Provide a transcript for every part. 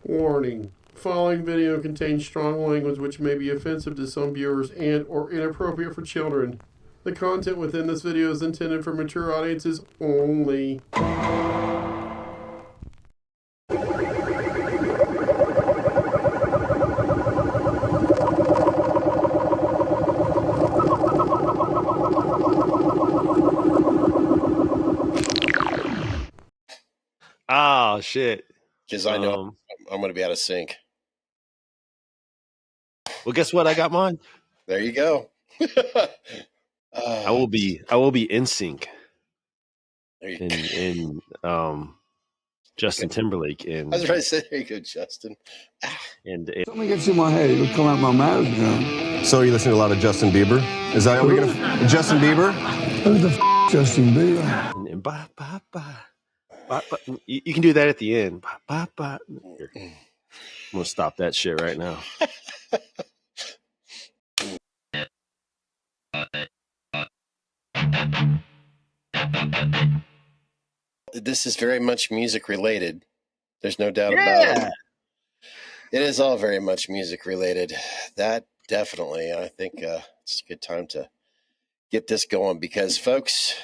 Warning. The following video contains strong language which may be offensive to some viewers and or inappropriate for children. The content within this video is intended for mature audiences only. Oh, shit. Because I know I'm going to be out of sync. Well, guess what? I got mine. There you go. I will be in sync. In Justin Timberlake. I was trying to say, there you go, Justin. And Something gets in my head, it'll come out my mouth now. So you listen to a lot of Justin Bieber? Is that what we're gonna? Justin Bieber? Who the Justin Bieber? and ba, ba, ba, ba, ba. You can do that at the end. Ba, ba, ba. Here. I'm gonna stop that shit right now. This is very much music related. There's no doubt about it. It is all very much music related. That definitely. I think it's a good time to get this going because, folks,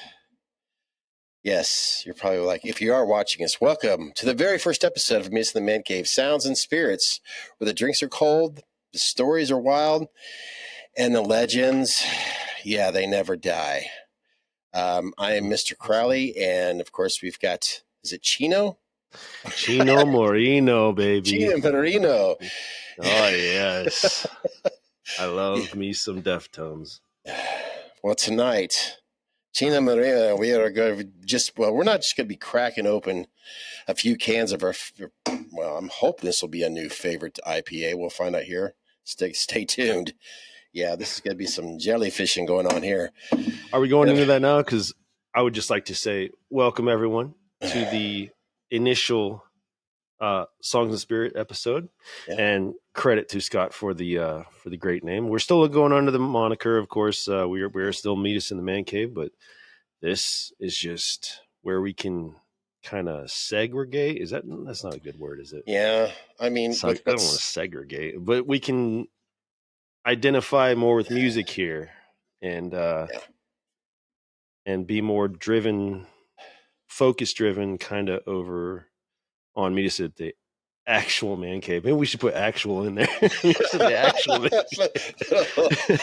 yes, you're probably like, if you are watching us, welcome to the very first episode of Miss the Man Cave, Sounds and Spirits, where the drinks are cold, the stories are wild, and the legends, yeah, they never die. I am Mr. Crowley, and of course we've got, is it Chino? Chino Moreno, baby. Chino Moreno. Oh, yes. I love me some Deftones. Well, tonight, Chino Moreno, we are going to we're not just going to be cracking open a few cans of our, well, I'm hoping this will be a new favorite IPA. We'll find out here. Stay tuned. Yeah, this is going to be some jellyfishing going on here. Are we going into that now? Because I would just like to say welcome, everyone, to the initial Songs and Spirit episode. Yeah. And credit to Scott for the great name. We're still going under the moniker, of course. We're still Meet Us in the Man Cave, but this is just where we can kind of segregate. That's not a good word, is it? Yeah, I mean, I don't want to segregate, but we can identify more with music here and be more focus driven kind of over on Meet Us at the actual Man Cave. Maybe we should put actual in there. The actual Man Cave.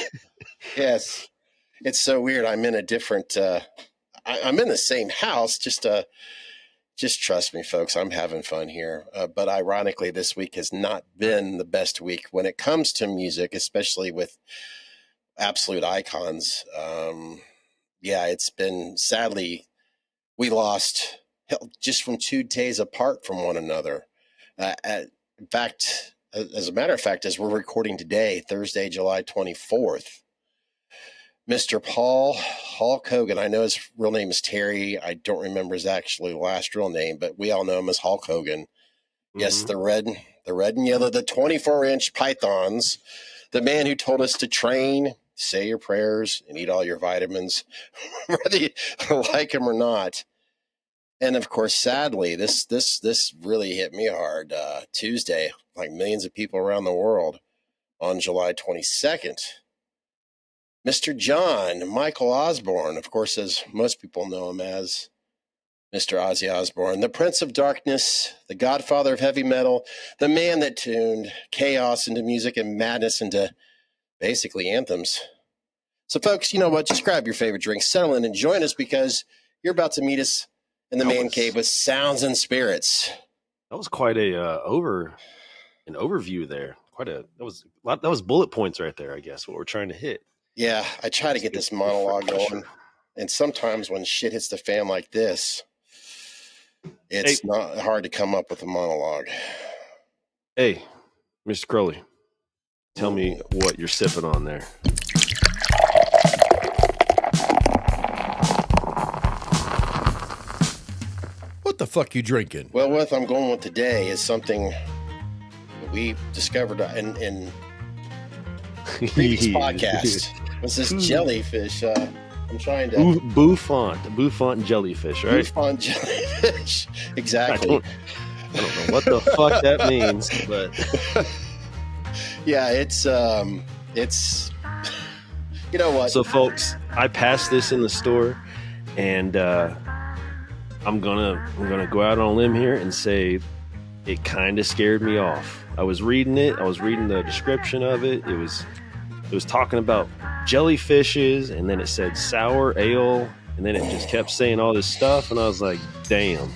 Yes, it's so weird. I'm in a different I'm in the same house, just trust me, folks, I'm having fun here. But ironically, this week has not been the best week when it comes to music, especially with absolute icons. Yeah, it's been, sadly, we lost just from 2 days apart from one another. In fact, as a matter of fact, as we're recording today, Thursday, July 24th, Mr. Paul Hulk Hogan, I know his real name is Terry. I don't remember his actually last real name, but we all know him as Hulk Hogan. Mm-hmm. Yes, the red and yellow, the 24-inch pythons, the man who told us to train, say your prayers, and eat all your vitamins, whether you like him or not. And of course, sadly, this really hit me hard. Tuesday, like millions of people around the world, on July 22nd. Mr. John Michael Osbourne, of course, as most people know him as Mr. Ozzy Osbourne, the Prince of Darkness, the Godfather of heavy metal, the man that tuned chaos into music and madness into basically anthems. So, folks, you know what? Just grab your favorite drink, settle in, and join us because you're about to meet us in the Man Cave with Sounds and Spirits. That was quite an overview there. That was bullet points right there, I guess, what we're trying to hit. Yeah, I try to get this monologue going, and sometimes when shit hits the fan like this, it's not hard to come up with a monologue. Hey, Mr. Crowley, tell me what you're sipping on there. What the fuck you drinking? Well, what I'm going with today is something that we discovered in previous podcast. What's this jellyfish? I'm trying to Bouffant jellyfish, right? Bouffant jellyfish, exactly. I don't know what the fuck that means, but yeah, it's you know what? So, folks, I passed this in the store, and I'm gonna go out on a limb here and say it kind of scared me off. I was reading it. I was reading the description of it. It was talking about jellyfishes, and then it said sour ale, and then it just kept saying all this stuff, and I was like, damn.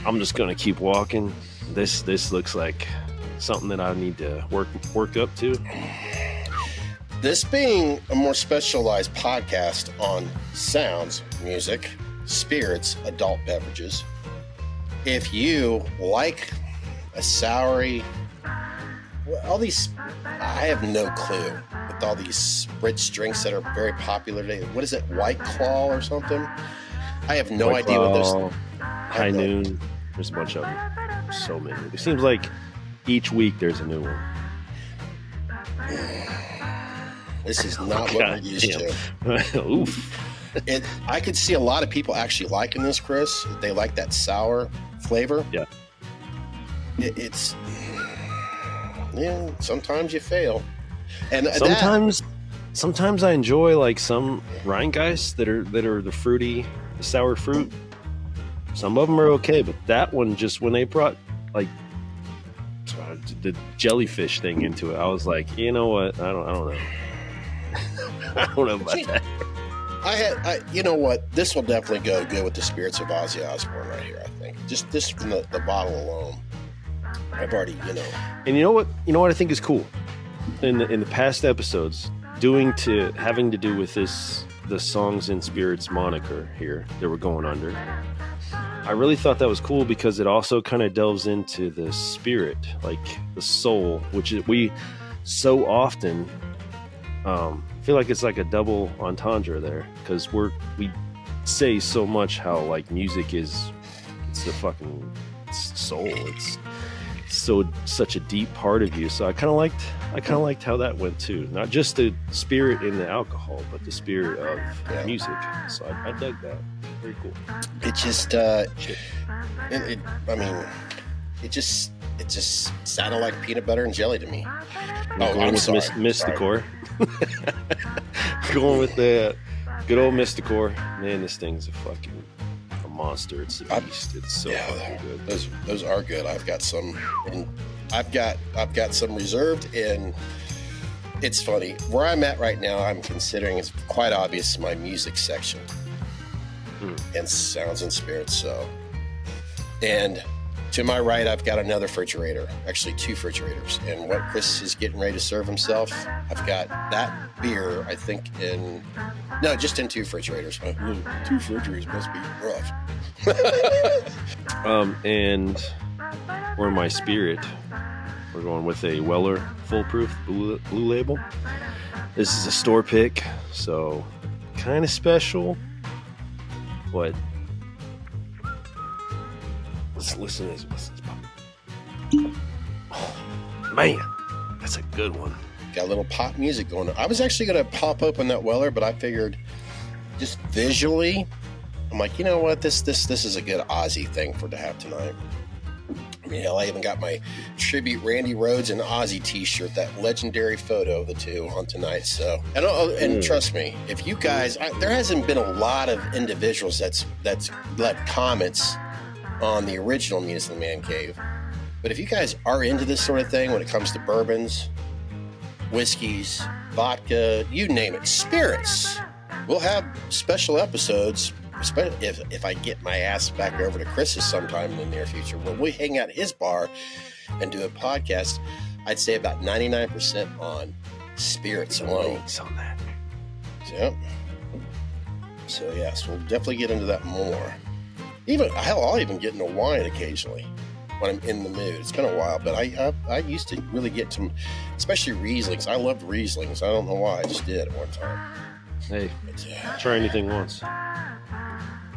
I'm just gonna keep walking. This looks like something that I need to work up to. This being a more specialized podcast on sounds, music, spirits, adult beverages, if you like a soury, all these, I have no clue with all these spritz drinks that are very popular today. What is it, White Claw or something? I have no idea what those. High Noon. There's a bunch of them. So many. It seems like each week there's a new one. This is not what we're used to. Oof. I could see a lot of people actually liking this, Chris. They like that sour flavor. Yeah. It's sometimes you fail, and sometimes I enjoy like some Rheingeist that are the fruity, the sour fruit. Some of them are okay, but that one, just when they brought like the jellyfish thing into it, I was like, you know what? I don't know. I don't know about that. You know what? This will definitely go good with the spirits of Ozzy Osbourne right here. I think just this from the bottle alone. I've already, And you know what I think is cool in the past episodes, having to do with the Songs and Spirits moniker here that we're going under. I really thought that was cool because it also kind of delves into the spirit, like the soul, which we so often feel like it's like a double entendre there, because we say so much how like music it's the fucking soul. It's such a deep part of you. So I kind of liked how that went too. Not just the spirit in the alcohol, but the spirit of music. So I dug that. Very cool. It just, it just sounded like peanut butter and jelly to me. I'm sorry. Mysticor. Going with the good old Mysticor. Man, this thing's a fucking monster. It's a beast. It's so fucking good. Those are good. I've got some. I've got some reserved, and it's funny where I'm at right now. I'm considering it's quite obvious my music section and sounds and spirits. So, and to my right, I've got another refrigerator, actually two refrigerators. And what Chris is getting ready to serve himself, I've got that beer, I think, just in two refrigerators. Two refrigerators must be rough. And for my spirit, we're going with a Weller Foolproof Blue Label. This is a store pick, so kind of special, but let's listen to this. Oh, man, that's a good one. Got a little pop music going on. I was actually going to pop open that Weller, but I figured just visually, I'm like, you know what? This is a good Ozzy thing to have tonight. I mean, hell, I even got my tribute Randy Rhoads and Ozzy t-shirt, that legendary photo of the two on tonight. So, and trust me, if you guys, there hasn't been a lot of individuals that's left comments on the original Meet in the Man Cave. But if you guys are into this sort of thing when it comes to bourbons, whiskeys, vodka, you name it, spirits, we'll have special episodes, especially if I get my ass back over to Chris's sometime in the near future, where we hang out at his bar and do a podcast. I'd say about 99% on spirits alone. On that. Yep. So yes, we'll definitely get into that more. I'll even get into wine occasionally when I'm in the mood. It's been a while, but I used to really get some, especially Rieslings. I loved Rieslings. I don't know why. I just did at one time. Hey, try anything once.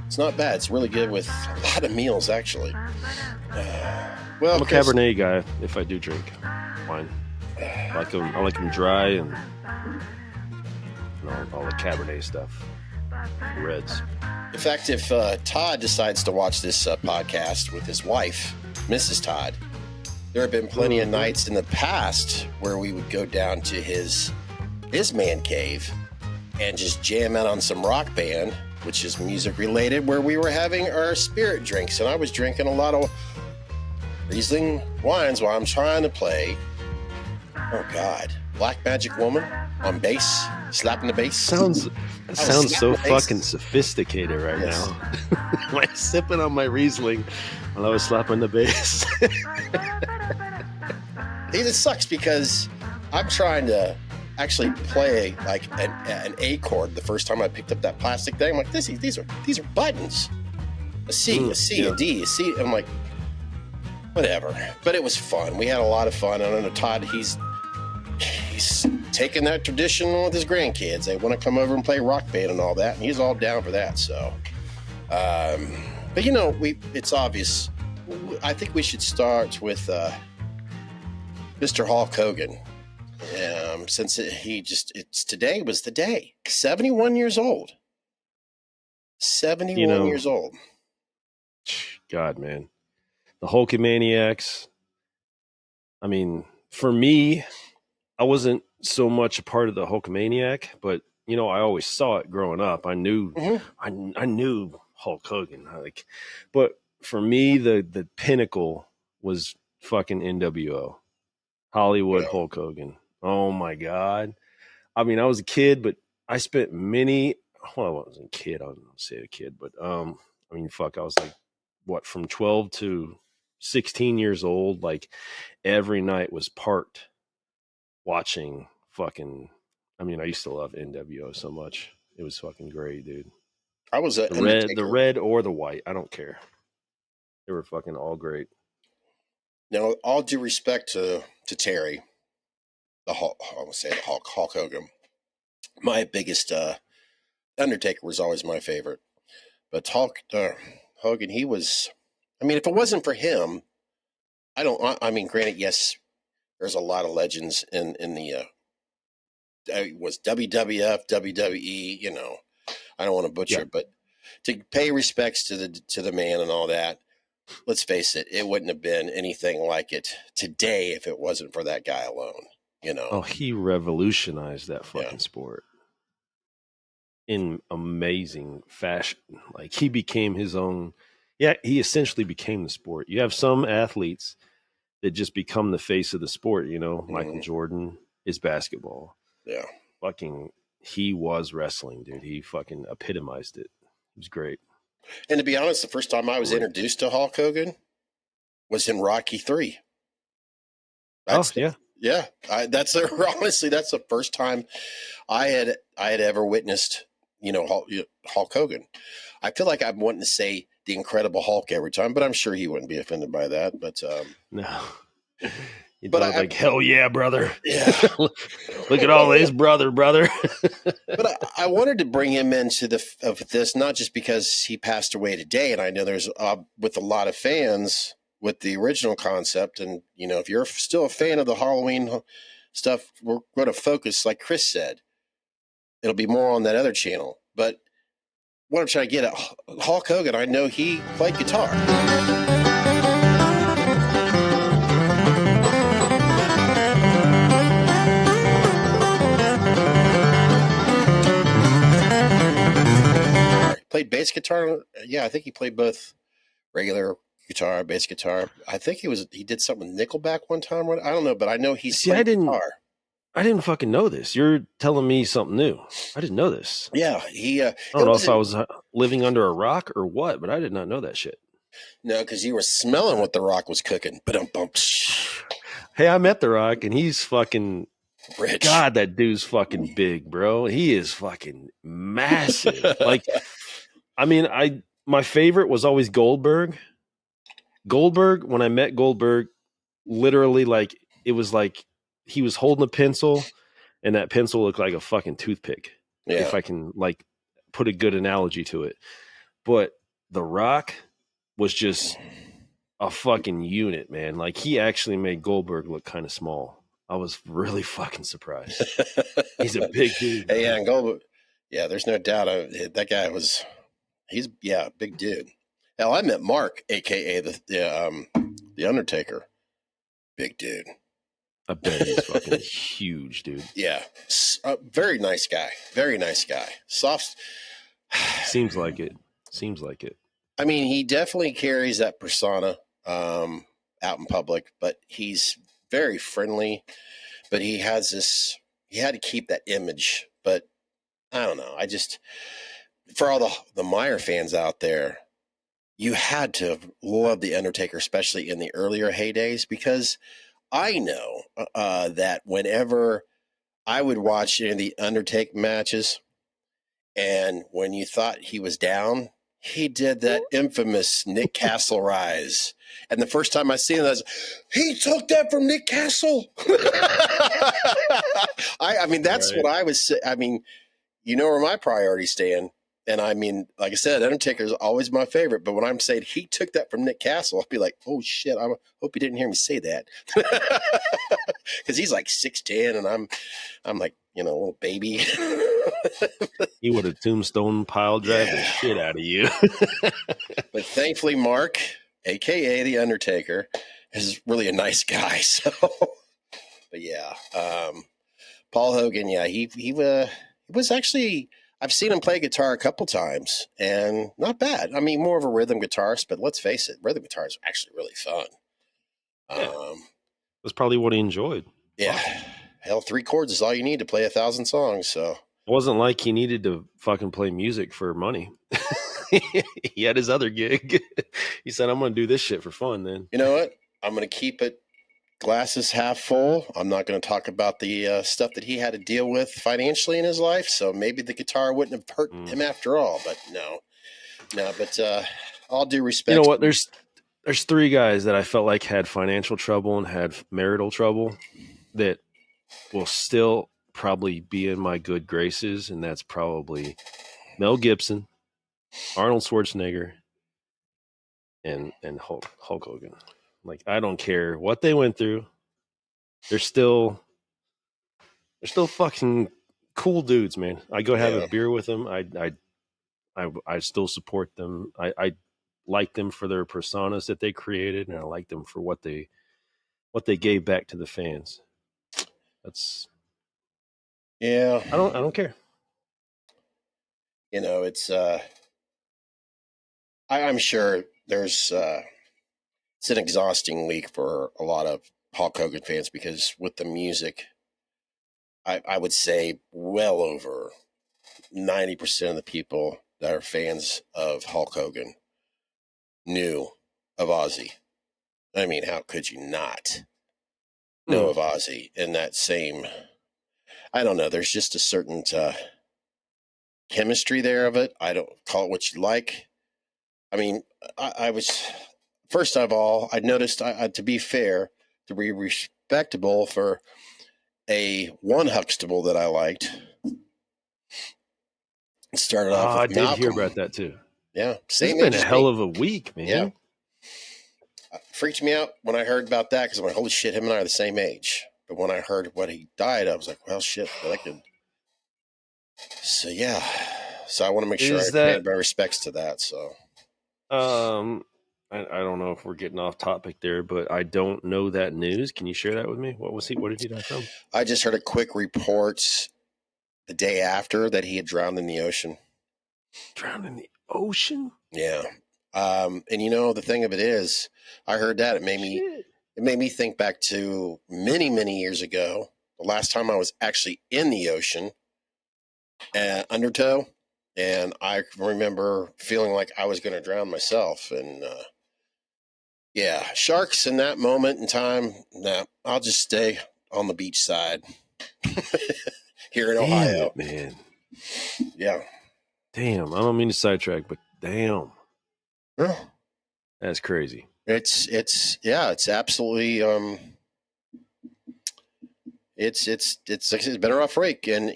It's not bad. It's really good with a lot of meals, actually. I'm a Cabernet guy if I do drink wine. I like them dry and all the Cabernet stuff. Reds. In fact, if Todd decides to watch this podcast with his wife, Mrs. Todd. There have been plenty of nights in the past where we would go down to his man cave and just jam out on some rock band, which is music related, where we were having our spirit drinks. And I was drinking a lot of Riesling wines while I'm trying to play, oh God, Black Magic Woman on bass, slapping the bass. Sounds so fucking sophisticated right now. Like sipping on my Riesling while I was slapping the bass. It sucks because I'm trying to actually play like an A chord the first time I picked up that plastic thing. I'm like, these are buttons. A C, a C, a D, a C. I'm like, whatever. But it was fun. We had a lot of fun. And I know Todd, he's taking that tradition with his grandkids. They want to come over and play rock band and all that, and he's all down for that. So, but you know, it's obvious. I think we should start with Mr. Hulk Hogan, since today was the day. 71 years old. 71 years old. God, man. The Hulkamaniacs. I mean, for me, I wasn't so much a part of the Hulkamaniac, but I always saw it growing up. I knew, I knew Hulk Hogan. But for me, the pinnacle was fucking NWO, Hollywood Hulk Hogan. Oh my God! I mean, I was a kid, but I spent I wasn't a kid. I don't say a kid, but I was like, from 12 to 16 years old. Like every night was parked watching fucking. I used to love NWO so much. It was fucking great, dude. I was the red or the white. I don't care. They were fucking all great. Now, all due respect to Terry, Hulk Hogan. My biggest Undertaker was always my favorite, but Hogan, he was. I mean, if it wasn't for him, granted, yes, there's a lot of legends in the. It was WWF, WWE. I don't want to butcher it, but to pay respects to the man and all that. Let's face it, it wouldn't have been anything like it today if it wasn't for that guy alone. Oh, he revolutionized that fucking sport in amazing fashion. Like he became his own. Yeah, he essentially became the sport. You have some athletes that just become the face of the sport. Michael Jordan is basketball. Yeah, fucking, he was wrestling, dude. He fucking epitomized it. It was great. And to be honest, the first time I was introduced to Hulk Hogan was in Rocky III. Yeah. That's the first time I had ever witnessed, Hulk Hogan. I feel like I'm wanting to say the Incredible Hulk every time, but I'm sure he wouldn't be offended by that. But no. But hell yeah, brother. Yeah. Look at all this, brother. But I wanted to bring him into this, not just because he passed away today. And I know there's with a lot of fans with the original concept. And, if you're still a fan of the Halloween stuff, we're going to focus, like Chris said, it'll be more on that other channel. But what I'm trying to get at, Hulk Hogan, I know he played guitar. Played bass guitar. Yeah, I think he played both regular guitar, bass guitar. I think he did something with Nickelback one time. I don't know, but I know he's played guitar. I didn't fucking know this. You're telling me something new. I didn't know this. Yeah, he. I don't know if I was living under a rock or what, but I did not know that shit. No, because you were smelling what The Rock was cooking. Hey, I met The Rock, and he's fucking rich. God, that dude's fucking big, bro. He is fucking massive. My favorite was always Goldberg. Goldberg, when I met Goldberg, literally, it was like he was holding a pencil, and that pencil looked like a fucking toothpick. Yeah. If I can, put a good analogy to it. But The Rock was just a fucking unit, man. He actually made Goldberg look kind of small. I was really fucking surprised. He's a big dude. Hey, yeah, and Goldberg. Yeah, there's no doubt. That guy he's a big dude. Hell, I met Mark, a.k.a. The Undertaker. Big dude. I bet he's fucking huge, dude. Yeah. Very nice guy. Very nice guy. Soft. Seems like it. I mean, he definitely carries that persona out in public, but he's very friendly. But he had to keep that image. But I don't know. For all the Meyer fans out there, you had to love The Undertaker, especially in the earlier heydays, because I know that whenever I would watch any of the Undertaker matches, and when you thought he was down, he did that infamous Nick Castle rise. And the first time I seen it, I was, he took that from Nick Castle. I mean, that's right. What I was saying. I mean, you know where my priorities stand. And I mean, like I said, Undertaker is always my favorite. But when I'm saying he took that from Nick Castle, I'll be like, oh, shit, I hope you didn't hear me say that. Because he's like 6'10", and I'm like, a little baby. He would have tombstone pile drive the shit out of you. But thankfully, Mark, a.k.a. The Undertaker, is really a nice guy. So, but yeah, Paul Hogan, he was actually... I've seen him play guitar a couple times, and not bad. I mean, more of a rhythm guitarist, but let's face it, rhythm guitar is actually really fun. That's probably what he enjoyed. Yeah. Hell, 3 chords is all you need to play 1,000 songs, so. It wasn't like he needed to fucking play music for money. He had his other gig. He said, I'm going to do this shit for fun, then. You know what? I'm going to keep it glasses half full. I'm not going to talk about the stuff that he had to deal with financially in his life. So maybe the guitar wouldn't have hurt him after all. But no. But all due respect. You know what? There's 3 guys that I felt like had financial trouble and had marital trouble that will still probably be in my good graces, and that's probably Mel Gibson, Arnold Schwarzenegger, and Hulk Hogan. Like, I don't care what they went through. They're still fucking cool dudes, man. I go have a beer with them. I still support them. I like them for their personas that they created, and I like them for what they gave back to the fans. That's I don't care. It's I'm sure there's it's an exhausting week for a lot of Hulk Hogan fans, because with the music, I would say well over 90% of the people that are fans of Hulk Hogan knew of Ozzy. I mean, how could you not know of Ozzy in that same, I don't know, there's just a certain chemistry there of it. I don't call it what you like. I mean, I was... First of all, I noticed, to be fair, to be respectable for one Huxtable that I liked. It started off with Malcolm. I did hear about that too. Yeah. It's been a hell of a week, man. Yeah. Freaked me out when I heard about that, because I'm like, holy shit, him and I are the same age. But when I heard what he died, I was like, well, shit, I could. So, yeah. So I want to make sure I pay my respects to that. So. I don't know if we're getting off topic there, but I don't know that news. Can you share that with me? What did he die from? I just heard a quick report the day after that he had drowned in the ocean. Drowned in the ocean? Yeah. And the thing of it is, I heard that it made me think back to many, many years ago, the last time I was actually in the ocean, undertow. And I remember feeling like I was going to drown myself. And, sharks in that moment in time, I'll just stay on the beach side here in Ohio. Damn it, man. Yeah. Damn, I don't mean to sidetrack, but damn. Yeah. That's crazy. It's absolutely, it's been a rough break. And,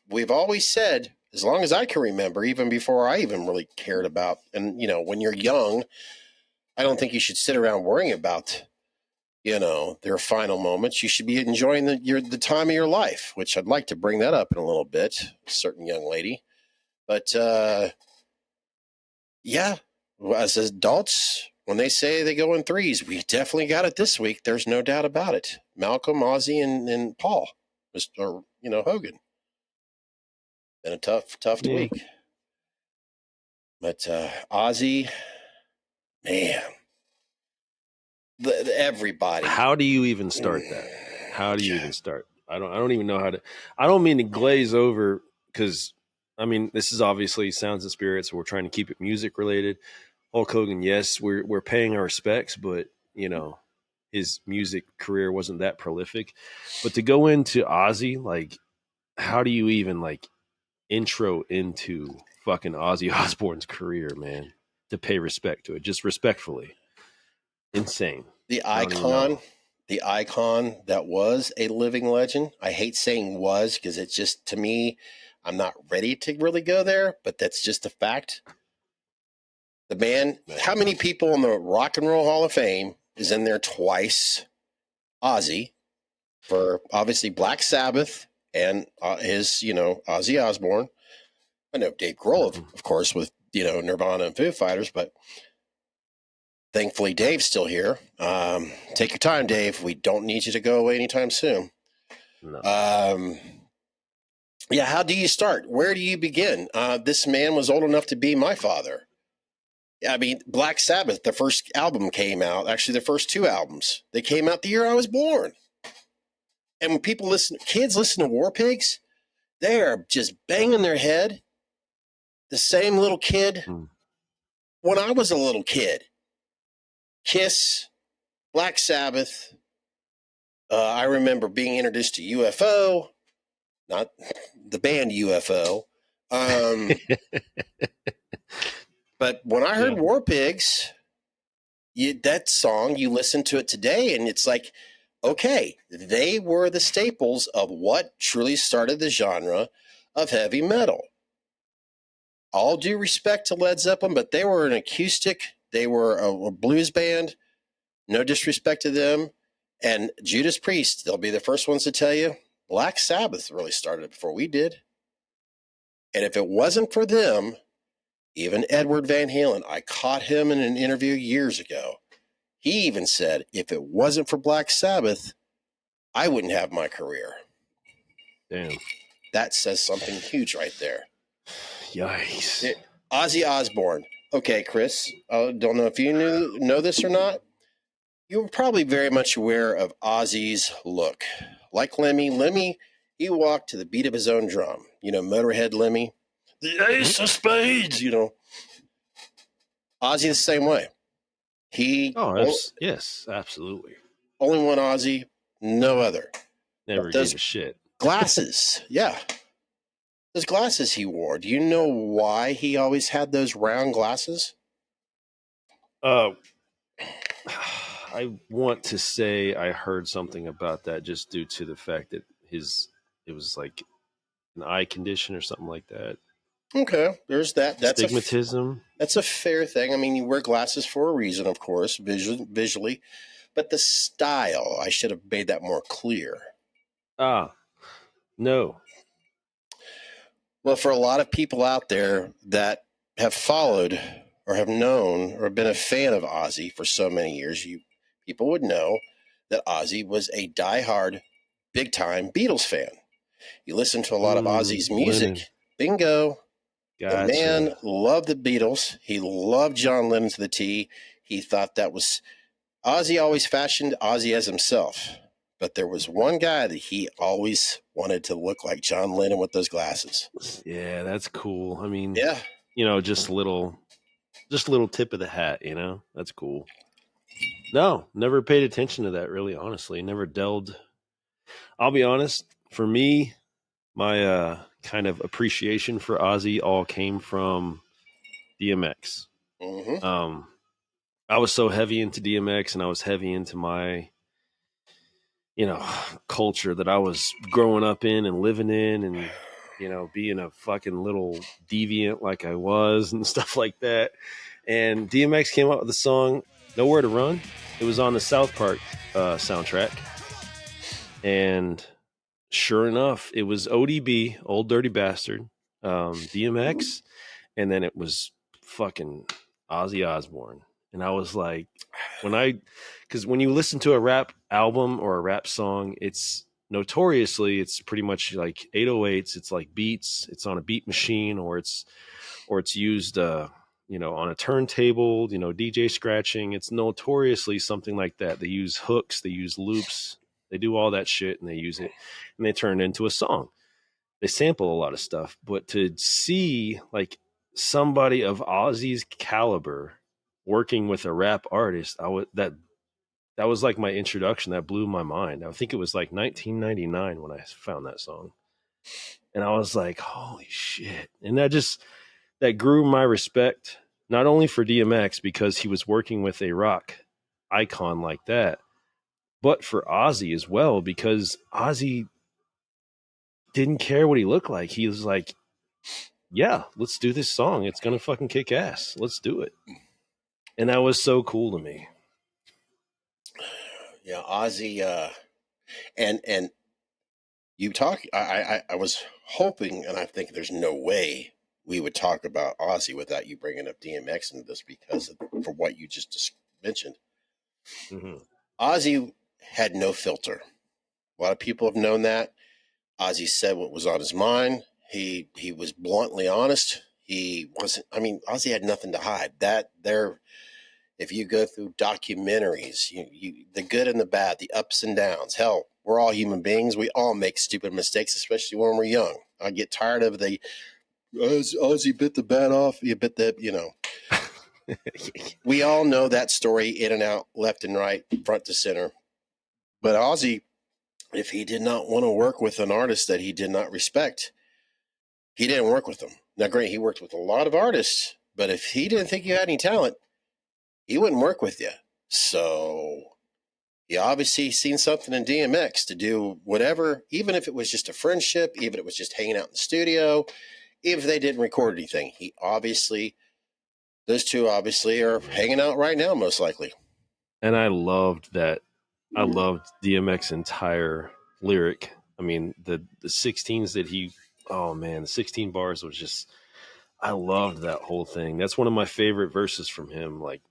we've always said, as long as I can remember, even before I even really cared about, and, when you're young, I don't think you should sit around worrying about, their final moments. You should be enjoying the time of your life, which I'd like to bring that up in a little bit, a certain young lady. But, as adults, when they say they go in threes, we definitely got it this week. There's no doubt about it. Malcolm, Ozzy, and Paul, or Hogan. Been a tough week. But Ozzy, man, everybody. How do you even start that? How do you even start? I don't even know how to. I don't mean to glaze over because this is obviously Sounds and Spirits. So we're trying to keep it music related. Hulk Hogan, yes, we're paying our respects, but his music career wasn't that prolific. But to go into Ozzy, like, how do you even intro into fucking Ozzy Osbourne's career, man? To pay respect to it, just respectfully. Insane. The icon that was a living legend. I hate saying was because it's just, to me, I'm not ready to really go there, but that's just a fact. The man, how many people in the Rock and Roll Hall of Fame is in there twice? Ozzy, for obviously Black Sabbath and his, Ozzy Osbourne. I know Dave Grohl, of course, with, Nirvana and Foo Fighters, but thankfully Dave's still here. Take your time, Dave. We don't need you to go away anytime soon. No. Yeah, how do you start? Where do you begin? This man was old enough to be my father. Black Sabbath, the first album came out. Actually, the first two albums, they came out the year I was born. And when kids listen to War Pigs, they are just banging their head. The same little kid when I was a little kid. Kiss, Black Sabbath. I remember being introduced to UFO, not the band UFO. But when I heard War Pigs, that song, you listen to it today, and it's like, okay, they were the staples of what truly started the genre of heavy metal. All due respect to Led Zeppelin, but they were an acoustic. They were a blues band. No disrespect to them. And Judas Priest, they'll be the first ones to tell you, Black Sabbath really started before we did. And if it wasn't for them, even Edward Van Halen, I caught him in an interview years ago. He even said, if it wasn't for Black Sabbath, I wouldn't have my career. Damn. That says something huge right there. Yikes. Ozzy Osbourne. Okay, Chris, I don't know if you know this or not. You were probably very much aware of Ozzy's look. Like Lemmy, he walked to the beat of his own drum. Motorhead Lemmy. The Ace of Spades, Ozzy the same way. Yes, absolutely. Only one Ozzy, no other. Never gave a shit. Glasses, yeah. Those glasses he wore. Do you know why he always had those round glasses? I want to say I heard something about that just due to the fact that it was like an eye condition or something like that. Okay, there's that. That's astigmatism. That's a fair thing. You wear glasses for a reason, of course, visually. But the style, I should have made that more clear. No. Well, for a lot of people out there that have followed or have known or been a fan of Ozzy for so many years, people would know that Ozzy was a diehard, big-time Beatles fan. You listen to a lot of Ozzy's music. Lennon. Bingo. Gotcha. The man loved the Beatles. He loved John Lennon to the T. He thought that was... Ozzy always fashioned Ozzy as himself. But there was one guy that he always wanted to look like John Lennon with those glasses. Yeah, that's cool. Yeah. Just a little tip of the hat, That's cool. No, never paid attention to that, really, honestly. Never delved. I'll be honest, for me, my kind of appreciation for Ozzy all came from DMX. Mm-hmm. I was so heavy into DMX and I was heavy into my, culture that I was growing up in and living in and, being a fucking little deviant like I was and stuff like that. And DMX came out with the song Nowhere to Run. It was on the South Park soundtrack. And sure enough, it was ODB, Old Dirty Bastard, DMX, and then it was fucking Ozzy Osbourne. And I was like, because when you listen to a rap album or a rap song, it's pretty much like 808s. It's like beats. It's on a beat machine, or it's used, on a turntable. DJ scratching. It's notoriously something like that. They use hooks. They use loops. They do all that shit, and they use it, and they turn it into a song. They sample a lot of stuff, but to see like somebody of Ozzy's caliber working with a rap artist, that was like my introduction. That blew my mind. I think it was like 1999 when I found that song, and I was like, holy shit. And that grew my respect, not only for DMX because he was working with a rock icon like that, but for Ozzy as well, because Ozzy didn't care what he looked like. He was like, yeah, let's do this song. It's going to fucking kick ass. Let's do it. And that was so cool to me. Yeah, Ozzy, and you talk, I was hoping, and I think there's no way we would talk about Ozzy without you bringing up DMX into this for what you just mentioned. Mm-hmm. Ozzy had no filter. A lot of people have known that. Ozzy said what was on his mind. He was bluntly honest. He wasn't. I mean, Ozzy had nothing to hide. If you go through documentaries, the good and the bad, the ups and downs. Hell, we're all human beings. We all make stupid mistakes, especially when we're young. I get tired of the Ozzy bit the bat off. You bit the. We all know that story in and out, left and right, front to center. But Ozzy, if he did not want to work with an artist that he did not respect, he didn't work with them. Now, great, he worked with a lot of artists, but if he didn't think you had any talent, he wouldn't work with you. So he obviously seen something in DMX to do whatever, even if it was just a friendship, even if it was just hanging out in the studio, even if they didn't record anything. Those two obviously are hanging out right now, most likely. And I loved that. I loved DMX's entire lyric. I mean, the 16s that the 16 bars was just, I loved that whole thing. That's one of my favorite verses from him, like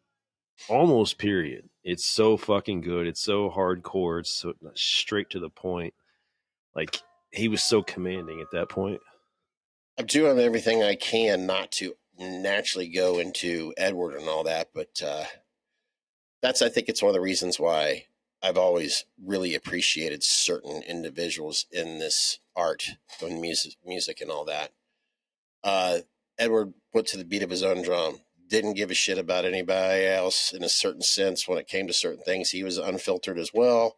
almost period. It's so fucking good. It's so hardcore. It's so straight to the point. Like, he was so commanding at that point. I'm doing everything I can not to naturally go into Edward and all that, but I think it's one of the reasons why I've always really appreciated certain individuals in this art and music and all that. Edward went to the beat of his own drum, didn't give a shit about anybody else in a certain sense when it came to certain things. He was unfiltered as well.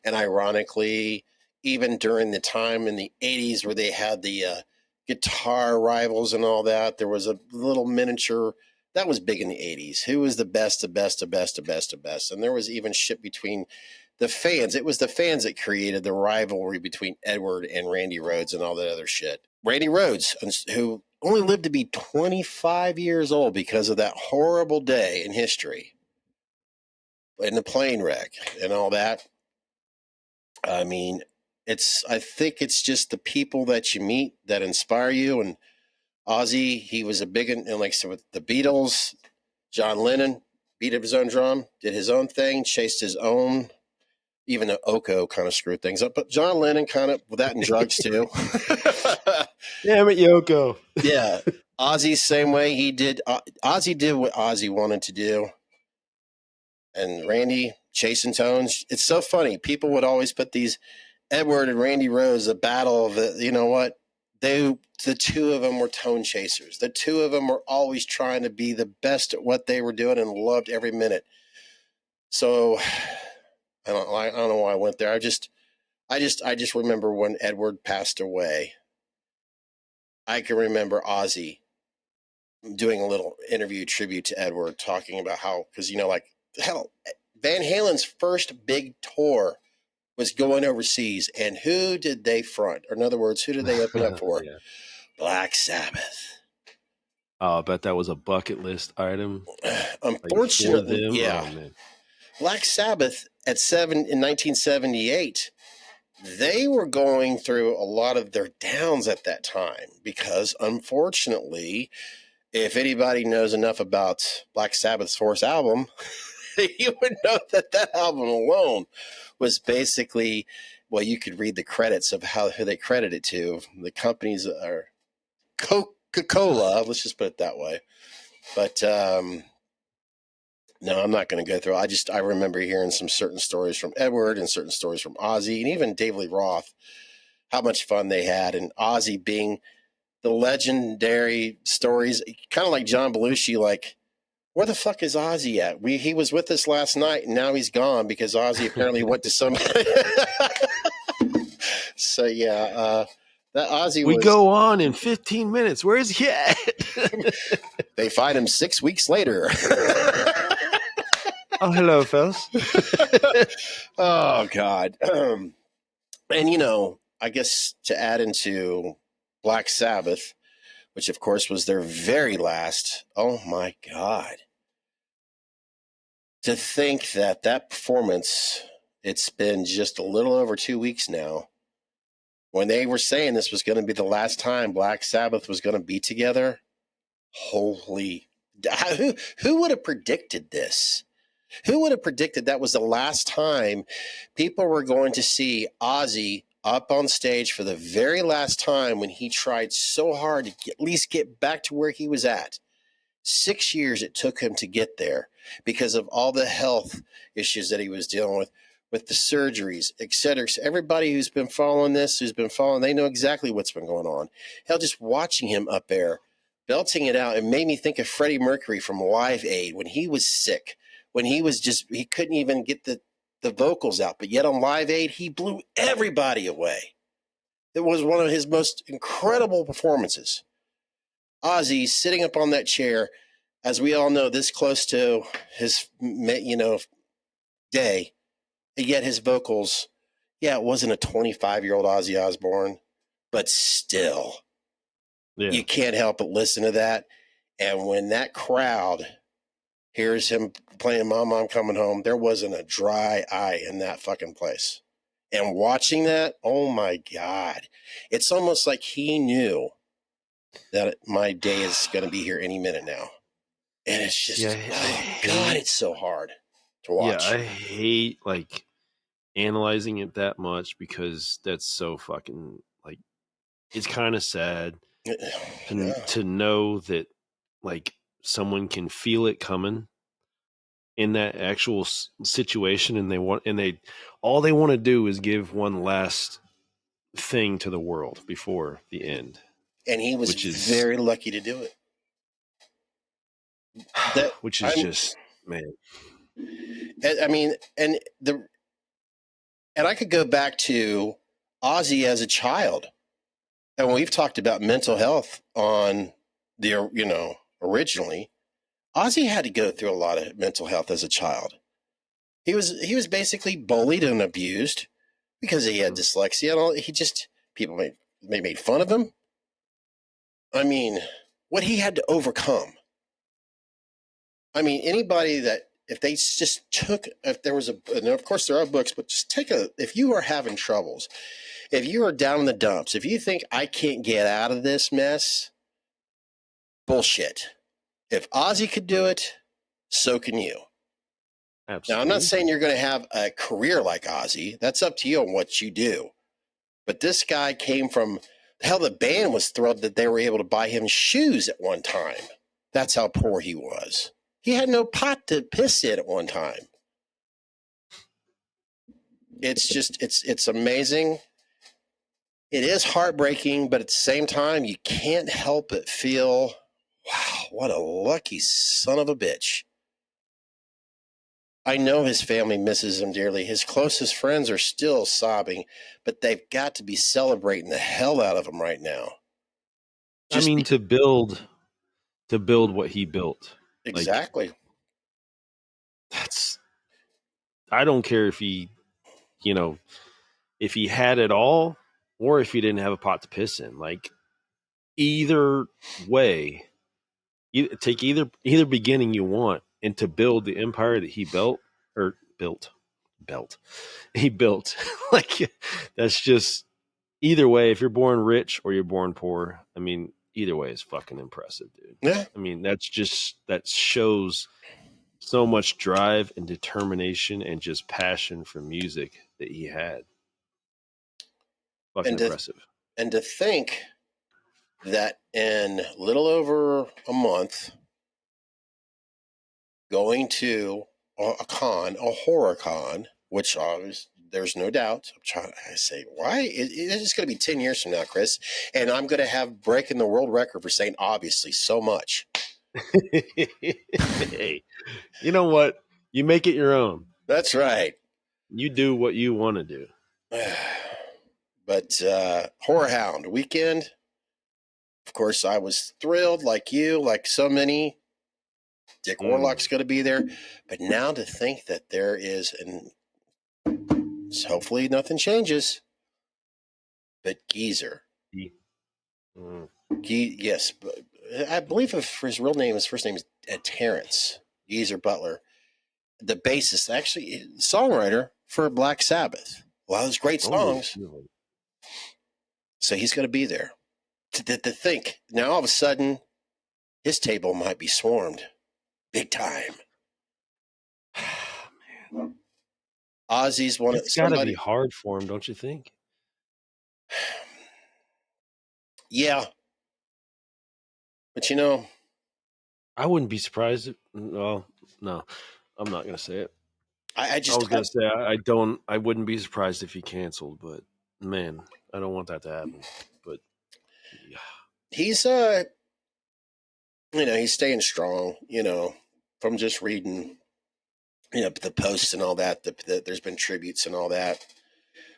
And ironically, even during the time in the 80s where they had the guitar rivals and all that, there was a little miniature that was big in the 80s. Who was the best, the best, the best, the best, the best? And there was even shit between the fans. It was the fans that created the rivalry between Edward and Randy Rhoads and all that other shit. Randy Rhoads, who only lived to be 25 years old because of that horrible day in history and the plane wreck and all that. I mean, I think it's just the people that you meet that inspire you. And Ozzy, he was a big, and like I said, with the Beatles, John Lennon, beat of his own drum, did his own thing, chased his own, even though Oko kind of screwed things up. But John Lennon kind of, with that and drugs too. Damn it, Yoko. Yeah. Ozzy, same way. Ozzy did what Ozzy wanted to do. And Randy, chasing tones. It's so funny. People would always put these Edward and Randy Rhoads, a battle of the, you know what? The two of them were tone chasers. The two of them were always trying to be the best at what they were doing and loved every minute. So I don't know why I went there. I just remember when Edward passed away. I can remember Ozzy doing a little interview tribute to Edward, talking about how, because hell, Van Halen's first big tour was going overseas, and who did they front? Or in other words, who did they open up for? Yeah. Black Sabbath. Oh, I bet that was a bucket list item. Unfortunately, like yeah. Oh, man. Black Sabbath in 1978, they were going through a lot of their downs at that time because, unfortunately, if anybody knows enough about Black Sabbath's fourth album, you would know that that album alone was basically, well, you could read the credits of who they credit it to. The companies are Coca-Cola, let's just put it that way. But no, I'm not going to go through. I remember hearing some certain stories from Edward and certain stories from Ozzy and even David Lee Roth, how much fun they had, and Ozzy being the legendary stories, kind of like John Belushi, like, where the fuck is Ozzy at? He was with us last night, and now he's gone because Ozzy apparently went to somebody. So that Ozzy we was. go on in 15 minutes. Where is he at? They find him 6 weeks later. Oh, hello, fellas. Oh God. And I guess to add into Black Sabbath, which of course was their very last. Oh my God. To think that performance, it's been just a little over 2 weeks now, when they were saying this was going to be the last time Black Sabbath was going to be together. Holy, who would have predicted this? Who would have predicted that was the last time people were going to see Ozzy up on stage for the very last time, when he tried so hard to at least get back to where he was at? 6 years it took him to get there because of all the health issues that he was dealing with the surgeries, et cetera. Everybody who's been following this, they know exactly what's been going on. Hell, just watching him up there, belting it out, it made me think of Freddie Mercury from Live Aid when he was sick, when he couldn't even get the vocals out, but yet on Live Aid, he blew everybody away. It was one of his most incredible performances. Ozzy sitting up on that chair, as we all know, this close to his, day, and yet his vocals, it wasn't a 25-year-old Ozzy Osbourne, but still, you can't help but listen to that. And when that crowd hears him playing Mama, I'm Coming Home, there wasn't a dry eye in that fucking place. And watching that, oh my God, it's almost like he knew that my day is going to be here any minute now. And it's just, God, it's so hard to watch. Yeah, I hate analyzing it that much, because that's so fucking it's kind of sad to know that someone can feel it coming in that actual situation, and all they want to do is give one last thing to the world before the end. And he was very lucky to do it. Which is just, man. I mean, and I could go back to Ozzy as a child. And we've talked about mental health on the, originally. Ozzy had to go through a lot of mental health as a child. He was basically bullied and abused because he had dyslexia. People made fun of him. I mean, what he had to overcome. I mean, anybody that, if they just if there was and of course there are books, but just if you are having troubles, if you are down in the dumps, if you think I can't get out of this mess, bullshit. If Ozzy could do it, so can you. Absolutely. Now, I'm not saying you're going to have a career like Ozzy. That's up to you on what you do. But this guy came from, hell, the band was thrilled that they were able to buy him shoes at one time. That's how poor he was. He had no pot to piss in at one time. It's just, it's amazing. It is heartbreaking, but at the same time, you can't help but feel, wow, what a lucky son of a bitch. I know his family misses him dearly. His closest friends are still sobbing, but they've got to be celebrating the hell out of him right now. To build what he built. Exactly. I don't care if he, if he had it all or if he didn't have a pot to piss in. Either way, take either beginning you want, and to build the empire that he built. That's just, either way, if you're born rich or you're born poor, I mean, either way is fucking impressive, dude. Yeah. I mean, that shows so much drive and determination and just passion for music that he had. Fucking impressive. And to think that in a little over a month, going to a horror con, which there's no doubt. I say, why? It's going to be 10 years from now, Chris, and I'm going to have breaking the world record for saying obviously so much. Hey, you know what? You make it your own. That's right. You do what you want to do. But Horror Hound weekend, of course, I was thrilled, like you, like so many. Dick Warlock's going to be there. But now to think that there is, and hopefully nothing changes, but Geezer. Yes. I believe his real name, his first name is Terrence Geezer Butler. The bassist, actually, songwriter for Black Sabbath. A lot of those great songs. Oh, so he's going to be there. To think, now all of a sudden, his table might be swarmed. Big time. Man. Ozzy's one of It's got to be hard for him, don't you think? Yeah. But you know, I wouldn't be surprised. Well, no, I'm not going to say it. I was going to say I wouldn't be surprised if he canceled, but man, I don't want that to happen. But yeah. He's he's staying strong, from just reading, the posts and all that, there's been tributes and all that,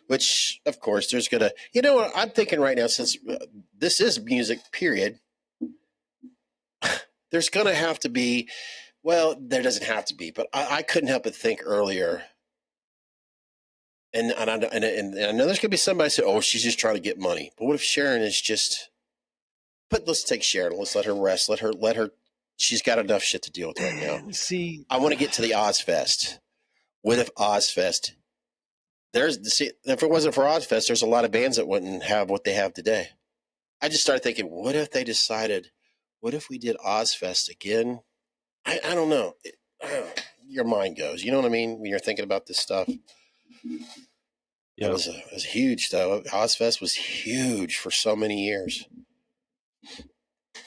which of course there's gonna, what I'm thinking right now, since this is music period, there's gonna have to be, well, there doesn't have to be, but I couldn't help but think earlier, and I know there's gonna be somebody say, oh, she's just trying to get money, but what if Sharon is just, let's take Sharon, let's let her rest, let her. She's got enough shit to deal with right now. See, I want to get to the Ozfest. What if Ozfest? If it wasn't for Ozfest, there's a lot of bands that wouldn't have what they have today. I just started thinking, what if they decided, what if we did Ozfest again? I don't know. Your mind goes. You know what I mean? When you're thinking about this stuff. Yeah. It was huge, though. Ozfest was huge for so many years.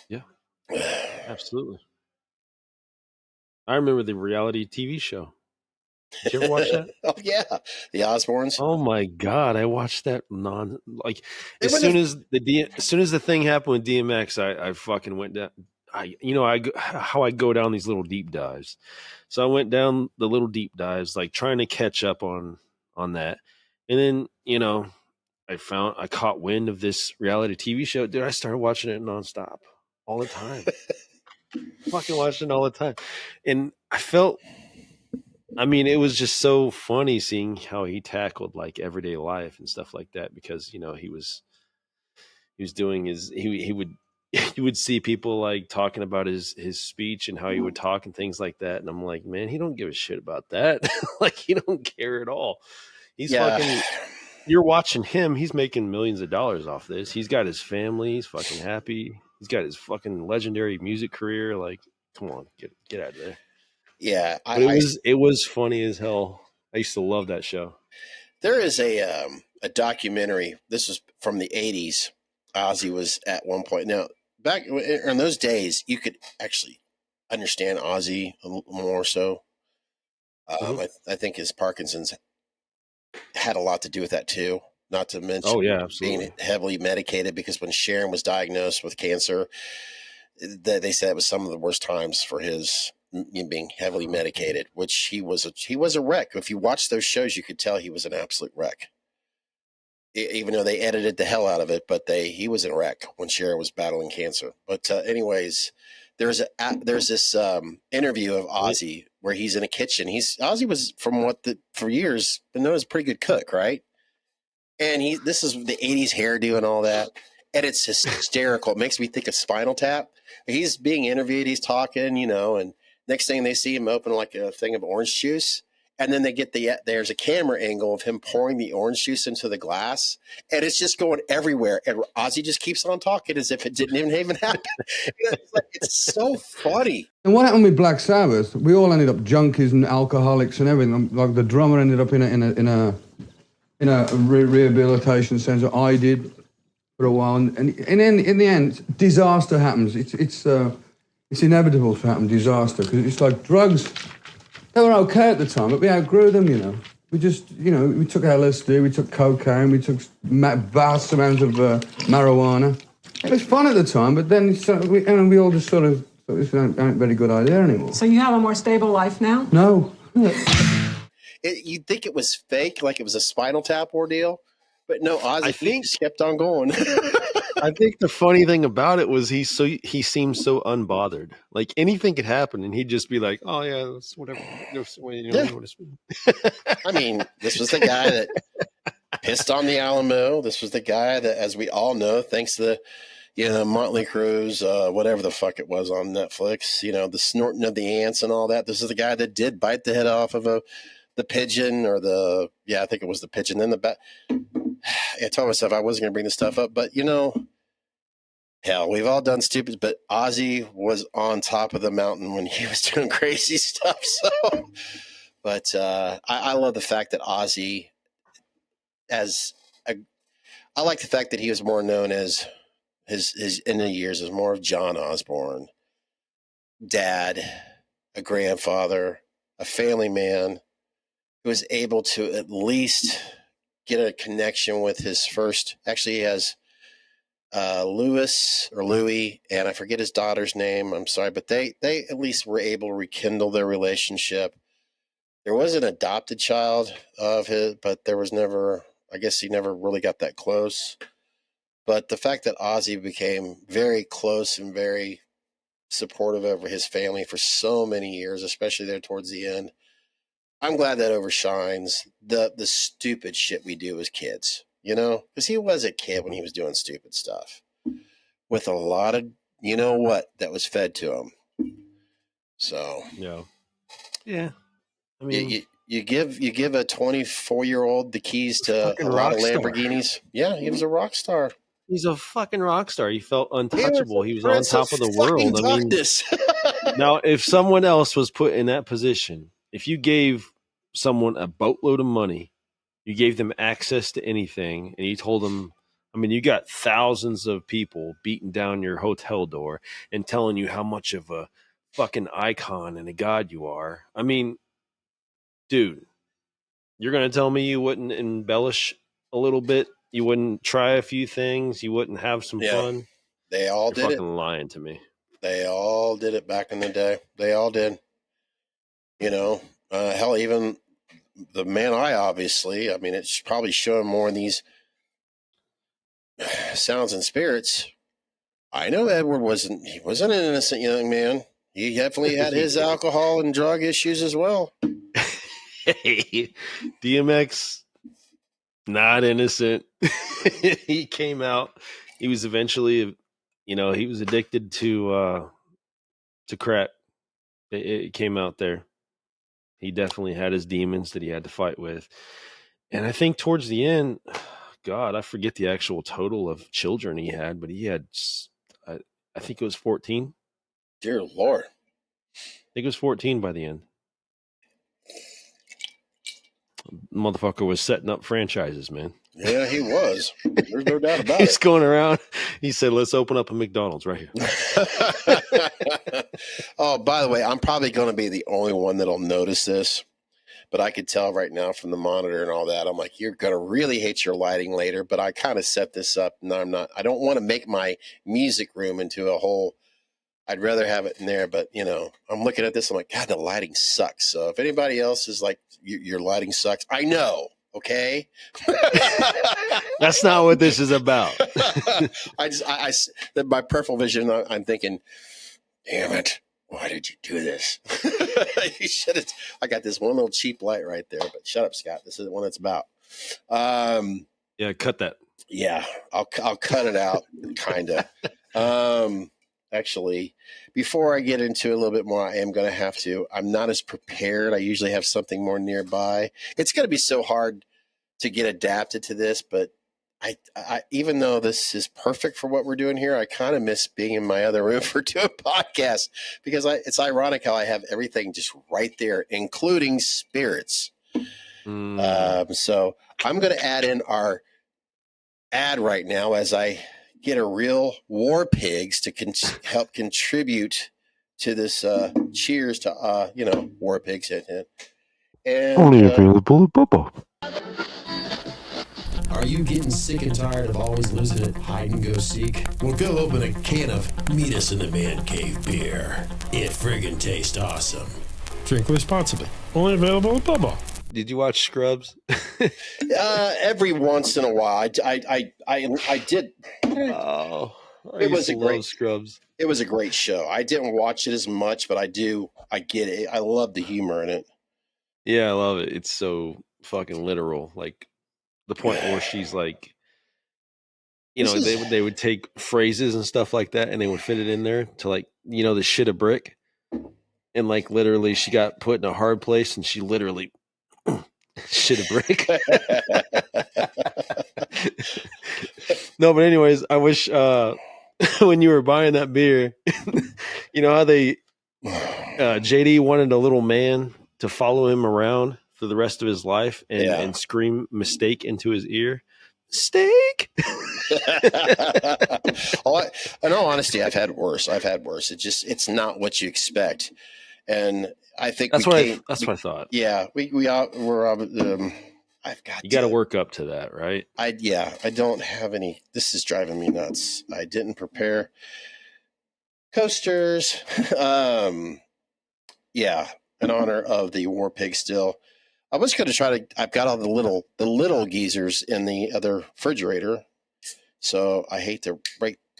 Yeah. Absolutely. I remember the reality TV show. Did you ever watch that? Oh yeah, the Osbournes. Oh my God, I watched that as soon as the thing happened with DMX, I fucking went down. How I go down these little deep dives. So I went down the little deep dives, like trying to catch up on that, and then I caught wind of this reality TV show. Dude, I started watching it nonstop all the time. Fucking watching it all the time. And it was just so funny seeing how he tackled like everyday life and stuff like that, because he was doing he would see people like talking about his speech and how he would talk and things like that, and I'm like, man, he don't give a shit about that. Like, he don't care at all. He's fucking, you're watching him, he's making millions of dollars off this. He's got his family, he's fucking happy. He's got his fucking legendary music career. Like, come on, get out of there. Yeah, it was funny as hell. I used to love that show. There is a documentary. This was from the 80s. Ozzy was at one point. Now, back in those days, you could actually understand Ozzy a little more so. I think his Parkinson's had a lot to do with that too. Not to mention being heavily medicated, because when Sharon was diagnosed with cancer, they said it was some of the worst times for his being heavily medicated, which he was a wreck. If you watch those shows, you could tell he was an absolute wreck. Even though they edited the hell out of it, but he was a wreck when Sharon was battling cancer. But anyways, there's this interview of Ozzy where he's in a kitchen. Ozzy was, for years, been known as a pretty good cook, right? And this is the 80s hairdo and all that. And it's hysterical. It makes me think of Spinal Tap. He's being interviewed. He's talking, and next thing they see him open like a thing of orange juice. and then there's a camera angle of him pouring the orange juice into the glass, and it's just going everywhere. And Ozzy just keeps on talking as if it didn't even happen. It's so funny. And what happened with Black Sabbath? We all ended up junkies and alcoholics and everything. Like the drummer ended up in a rehabilitation center. I did for a while, and then in the end, disaster happens. It's inevitable to happen, disaster, because it's like drugs. They were okay at the time, but we outgrew them, you know. We just, you know, we took LSD, we took cocaine, we took vast amounts of marijuana. It was fun at the time, but then we all just sort of thought this ain't a very good idea anymore. So you have a more stable life now? No. You'd think it was fake, like it was a Spinal Tap ordeal, but no, Ozzy just kept on going. I think the funny thing about it was he seemed so unbothered. Like anything could happen, and he'd just be like, "Oh yeah, that's whatever." I mean, this was the guy that pissed on the Alamo. This was the guy that, as we all know, thanks to the Motley Crue's whatever the fuck it was on Netflix, the snorting of the ants and all that. This is the guy that did bite the head off of the pigeon, or I think it was the pigeon. Then I told myself I wasn't going to bring this stuff up, but hell, we've all done stupid, but Ozzy was on top of the mountain when he was doing crazy stuff. So, but I love the fact that Ozzy, I like the fact that he was more known as his in the years as more of John Osbourne, dad, a grandfather, a family man, who was able to at least get a connection with his first. Actually, he has Louis, and I forget his daughter's name. I'm sorry, but they at least were able to rekindle their relationship. There was an adopted child of his, but there was never. I guess he never really got that close. But the fact that Ozzy became very close and very supportive of his family for so many years, especially there towards the end, I'm glad that overshines the stupid shit we do as kids, because he was a kid when he was doing stupid stuff with a lot of, that was fed to him. So, yeah. I mean, you give a 24-year-old the keys to a lot of Lamborghinis. Yeah, he was a rock star. He's a fucking rock star. He felt untouchable. He was on top of the world. I mean, now if someone else was put in that position, if you gave someone a boatload of money, you gave them access to anything, and you told them, I mean, you got thousands of people beating down your hotel door and telling you how much of a fucking icon and a god you are. I mean, dude, you're going to tell me you wouldn't embellish a little bit? You wouldn't try a few things? You wouldn't have some fun? They all You're did fucking lying to me. They all did it back in the day. They all did. Hell, even the Man Eye, obviously. I mean, it's probably showing more in these Sounds and Spirits. I know Edward wasn't an innocent young man. He definitely had his alcohol and drug issues as well. Hey, DMX, not innocent. He came out. He was eventually, he was addicted to crack. It came out there. He definitely had his demons that he had to fight with. And I think towards the end, God, I forget the actual total of children he had, but he had, I think it was 14. Dear Lord. I think it was 14 by the end. Motherfucker was setting up franchises, man. Yeah, he was. There's no doubt about it. He's going around. He said, let's open up a McDonald's right here. Oh, by the way, I'm probably going to be the only one that'll notice this, but I could tell right now from the monitor and all that. I'm like, you're going to really hate your lighting later, but I kind of set this up. No, I'm not. I don't want to make my music room into a whole, I'd rather have it in there, but I'm looking at this. I'm like, God, the lighting sucks. So if anybody else is like, your lighting sucks, I know. Okay. That's not what this is about. My peripheral vision, I'm thinking, damn it. Why did you do this? You should have. I got this one little cheap light right there, but shut up, Scott. This is the one that's about. Yeah, cut that. Yeah, I'll cut it out, kind of. actually, before I get into it a little bit more, I am going to have to. I'm not as prepared. I usually have something more nearby. It's going to be so hard to get adapted to this, but I even though this is perfect for what we're doing here, I kind of miss being in my other room for doing podcasts because it's ironic how I have everything just right there, including spirits. So I'm going to add in our ad right now as I get a real War Pigs to help contribute to this. Cheers to War Pigs. And Only available at Bubba. Are you getting sick and tired of always losing at hide and go seek? Well, go open a can of Meet Us in the Man Cave beer. It friggin' tastes awesome. Drink responsibly. Only available at Bubba. Did you watch Scrubs? Every once in a while, I did. Oh, it was a great Scrubs. It was a great show. I didn't watch it as much, but I do. I get it. I love the humor in it. Yeah, I love it. It's so fucking literal. Like the point where she's like, they would take phrases and stuff like that, and they would fit it in there to like, the shit a brick, and like literally, she got put in a hard place, and she literally shit a brick. No, but anyways, I wish when you were buying that beer, you know how they JD wanted a little man to follow him around for the rest of his life and scream mistake into his ear. Steak. In all honesty, I've had worse. It's not what you expect. And I think that's what I thought. Yeah, I've got. You got to work up to that, right? I don't have any. This is driving me nuts. I didn't prepare coasters. In honor of the War Pig. Still, I was going to try to. I've got all the little geezers in the other refrigerator, so I hate to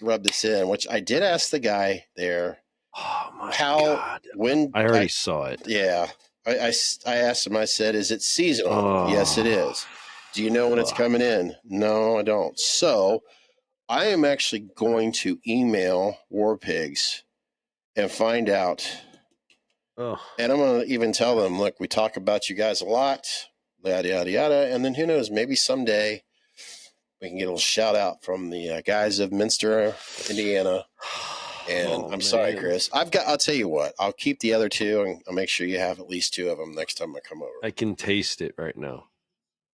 rub this in. Which I did ask the guy there. Oh my God! When I already saw it. Yeah. I asked him, I said, is it seasonal? Oh, yes, it is. Do you know when it's coming in? No, I don't. So I am actually going to email War Pigs and find out. Oh. And I'm going to even tell them, look, we talk about you guys a lot, yada, yada, yada. And then who knows, maybe someday we can get a little shout out from the guys of Minster, Indiana. And I'm sorry, Chris. I'll tell you what. I'll keep the other two, and I'll make sure you have at least two of them next time I come over. I can taste it right now.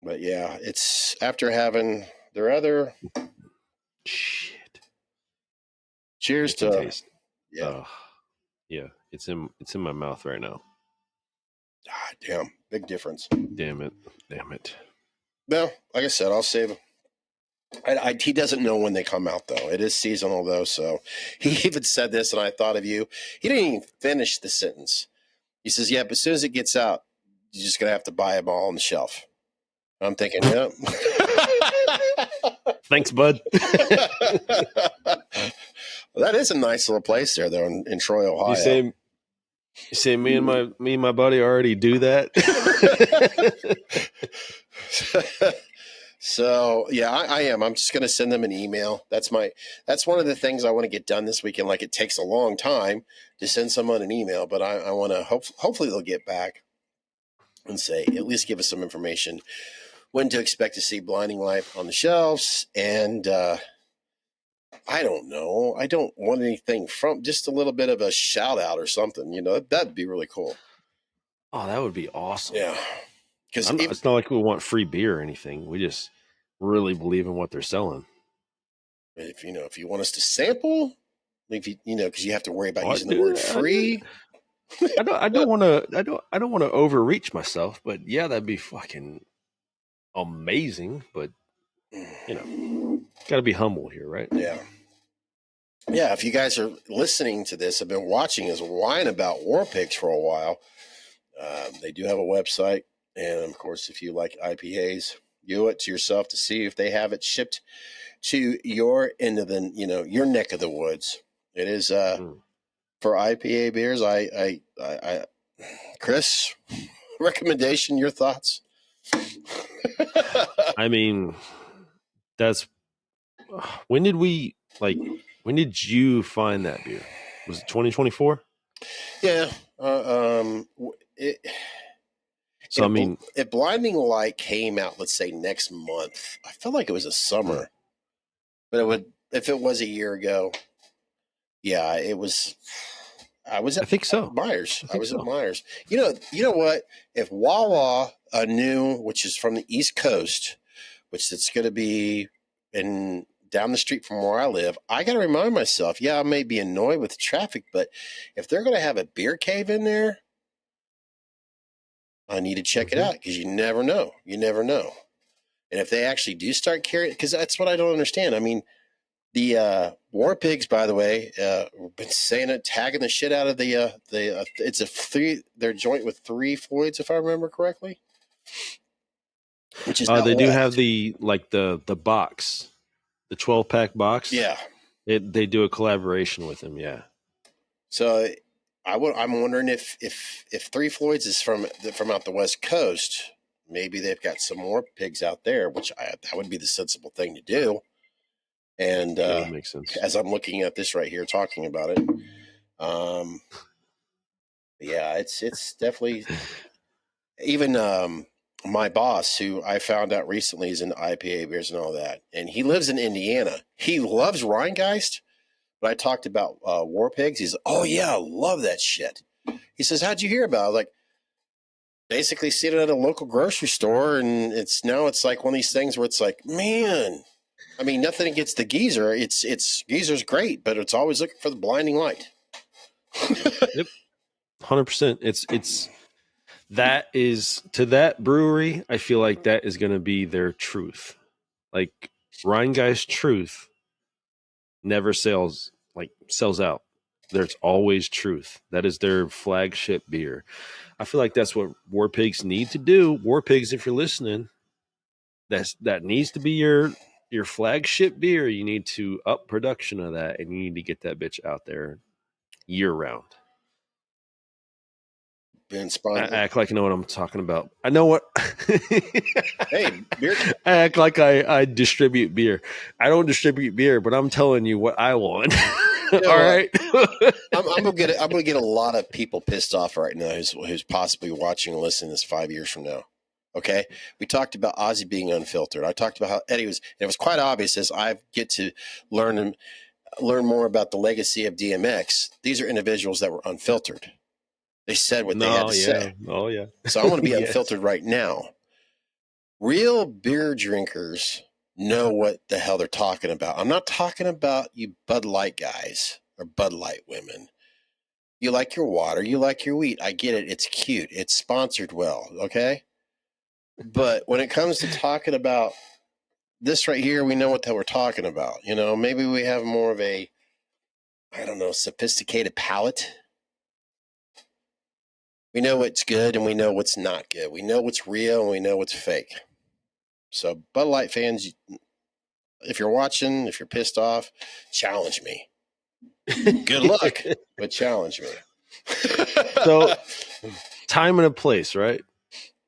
But yeah, it's after having their other shit. Cheers to taste. Yeah, it's in my mouth right now. Ah, damn, big difference. Damn it. Well, like I said, I'll save them. He doesn't know when they come out, though. It is seasonal, though. So he even said this, and I thought of you. He didn't even finish the sentence. He says, yeah, but as soon as it gets out, you're just going to have to buy them all on the shelf. I'm thinking, yep. Thanks, bud. Well, that is a nice little place there, though, in Troy, Ohio. You say me and my buddy already do that? So yeah, I am. I'm just going to send them an email. That's one of the things I want to get done this weekend. Like, it takes a long time to send someone an email, but I want to hopefully they'll get back and say, at least give us some information when to expect to see Blinding Light on the shelves. And I don't know. I don't want anything from, just a little bit of a shout out or something. That'd be really cool. Oh, that would be awesome. Yeah. Because it's not like we want free beer or anything. We just really believe in what they're selling. If you want us to sample, because you have to worry about using the word free. I don't want to overreach myself, but yeah, that'd be fucking amazing. But got to be humble here, right? Yeah. Yeah. If you guys are listening to this, have been watching us whine about War Pigs for a while. They do have a website. And of course, if you like IPAs, you owe it to yourself to see if they have it shipped to your end of your neck of the woods. It is for IPA beers. I Chris, recommendation. Your thoughts? I mean, when did we When did you find that beer? Was it 2024? Yeah. So I mean, if Blinding Light came out, let's say next month, I felt like it was a summer, but if it was a year ago, yeah, it was. I think so. Myers. I was at Myers. You know what? If Wawa New, which is from the East Coast, which it's going to be down the street from where I live, I got to remind myself, I may be annoyed with traffic, but if they're going to have a beer cave in there, I need to check it out because you never know. You never know. And if they actually do start carrying, because that's what I don't understand. I mean, the War Pigs, by the way, been saying it, tagging the shit out of it's their joint with 3 Floyds, if I remember correctly. Which is they do have the box, the 12-pack box. Yeah, they do a collaboration with them. Yeah. So I'm wondering if 3 Floyds is from out the West Coast, maybe they've got some more pigs out there, which that would be the sensible thing to do. And that makes sense. As I'm looking at this right here, talking about it, it's definitely even my boss, who I found out recently is in IPA beers and all that, and he lives in Indiana. He loves Rheingeist, but I talked about War Pigs. He's like, oh yeah, I love that shit. He says, how'd you hear about it? I was like, basically seen it at a local grocery store, and it's like one of these things where it's like, man. I mean, nothing against the geezer. It's geezer's great, but it's always looking for the blinding light. Yep, 100%. It's that is to that brewery. I feel like that is going to be their truth. Like Rheingeist Truth never sells out. There's always Truth. That is their flagship beer. I feel like that's what War Pigs need to do. War Pigs, if you're listening, that needs to be your flagship beer. You need to up production of that, and you need to get that bitch out there year round. I act like I know what I'm talking about. I know what. Hey, beer. I act like I distribute beer. I don't distribute beer, but I'm telling you what I want. All right. I'm gonna get a lot of people pissed off right now who's possibly watching and listening to this 5 years from now. Okay, we talked about Ozzy being unfiltered. I talked about how Eddie was. It was quite obvious as I get to learn more about the legacy of DMX. These are individuals that were unfiltered. They said what they had to say. Oh yeah. So I want to be unfiltered right now. Real beer drinkers know what the hell they're talking about. I'm not talking about you Bud Light guys or Bud Light women. You like your water. You like your wheat. I get it. It's cute. It's sponsored well. Okay. But when it comes to talking about this right here, we know what the hell we're talking about. You know, maybe we have more of a, I don't know, sophisticated palate. We know what's good and we know what's not good. We know what's real and we know what's fake. So Bud Light fans, if you're watching, if you're pissed off, challenge me. Good luck, but challenge me. So time and a place, right?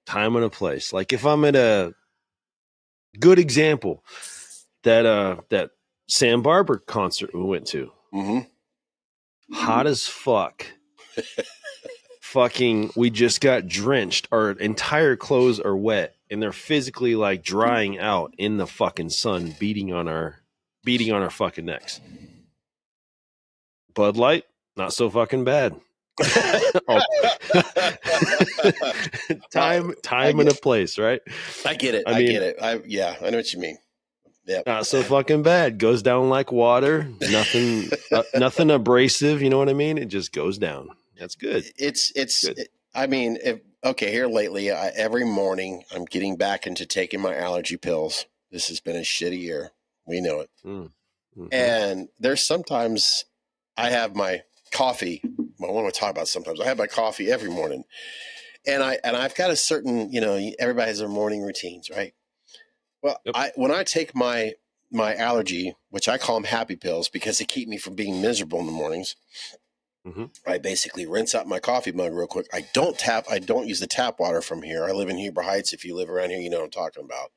Time and a place. Like if I'm at a good example, that Sam Barber concert we went to, hot as fuck. Fucking, we just got drenched. Our entire clothes are wet, and they're physically like drying out in the fucking sun, beating on our fucking necks. Bud Light, not so fucking bad. Time and a place, right? I get it. I get it. I know what you mean. Yeah, not so fucking bad. Goes down like water. Nothing abrasive. You know what I mean? It just goes down. That's good. It's good. I mean, here lately, every morning I'm getting back into taking my allergy pills. This has been a shitty year. We know it. Mm-hmm. And there's sometimes I have my coffee. Well, what am I talking about? Sometimes I have my coffee every morning, and I've got a certain, everybody has their morning routines, right? Well, yep. When I take my allergy, which I call them happy pills because they keep me from being miserable in the mornings. Mm-hmm. I basically rinse out my coffee mug real quick. I don't use the tap water from here. I live in Heber Heights. If you live around here, you know what I'm talking about.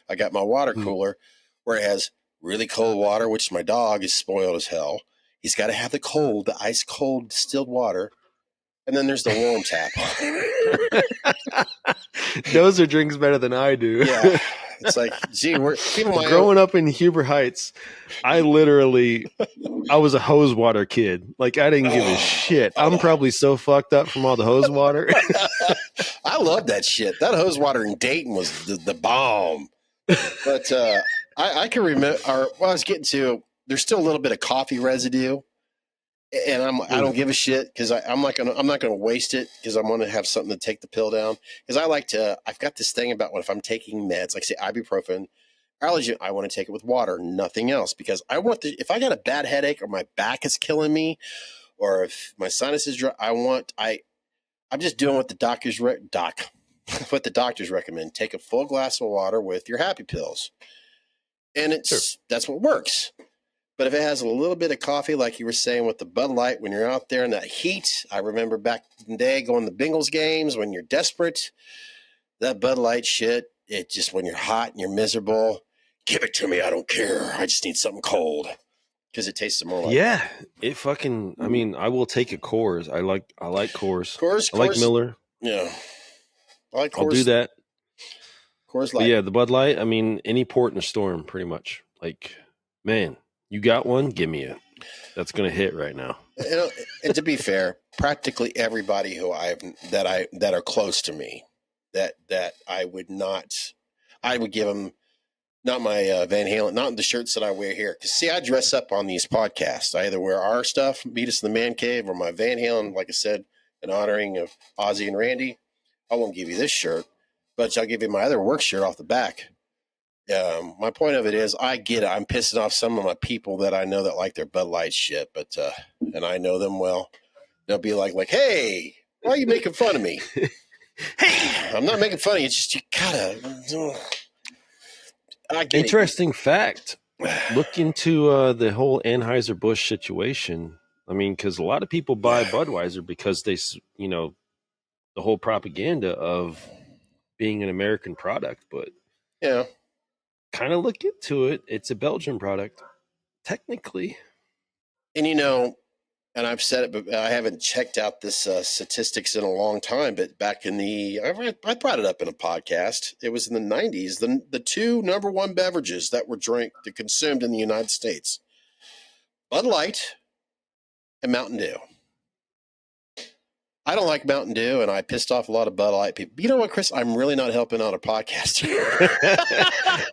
I got my water cooler where it has really cold water, which my dog is spoiled as hell. He's got to have the ice cold distilled water. And then there's the warm tap. Those are drinks better than I do. Yeah. It's like, gee, growing up in Huber Heights, I was a hose water kid. Like, I didn't give a shit. I'm probably so fucked up from all the hose water. I love that shit. That hose water in Dayton was the bomb. But I can remember, what I was getting to, there's still a little bit of coffee residue. And I don't give a shit because I'm not gonna waste it because I want to have something to take the pill down. Because I've got this thing about if I'm taking meds, like say ibuprofen, allergy, I want to take it with water, nothing else. Because if I got a bad headache or my back is killing me, or if my sinus is dry, I'm just doing what the doctors recommend. Take a full glass of water with your happy pills, and that's what works. But if it has a little bit of coffee, like you were saying with the Bud Light, when you're out there in that heat, I remember back in the day going to Bengals games when you're desperate, that Bud Light shit, it just, when you're hot and you're miserable, give it to me. I don't care. I just need something cold because it tastes more like. Yeah, it fucking, I mean, I will take a Coors. I like Coors. Coors. I like Miller. Yeah. I like Coors. I'll do that. Coors Light. But yeah, the Bud Light, I mean, any port in a storm, pretty much. Like, man. You got one? Give me it. That's going to hit right now. And to be fair, practically everybody that are close to me, that I would give them not my Van Halen, not the shirts that I wear here. Because see, I dress up on these podcasts. I either wear our stuff, Meet Us in the Man Cave, or my Van Halen, like I said, in honoring of Ozzy and Randy. I won't give you this shirt, but I'll give you my other work shirt off the back. My point of it is, I get it. I'm pissing off some of my people that I know that like their Bud Light shit, but and I know them well. They'll be like, hey, why are you making fun of me? Hey, I'm not making fun of you. It's just you gotta. I get Interesting fact. Look into the whole Anheuser-Busch situation. I mean, because a lot of people buy Budweiser because they, the whole propaganda of being an American product, but yeah. Kind of look into it. It's a Belgian product, technically. And and I've said it, but I haven't checked out this statistics in a long time. But back in I brought it up in a podcast. It was in the 90s. The two number one beverages that were consumed in the United States: Bud Light and Mountain Dew. I don't like Mountain Dew, and I pissed off a lot of Bud Light people. You know what, Chris? I'm really not helping out a podcast here.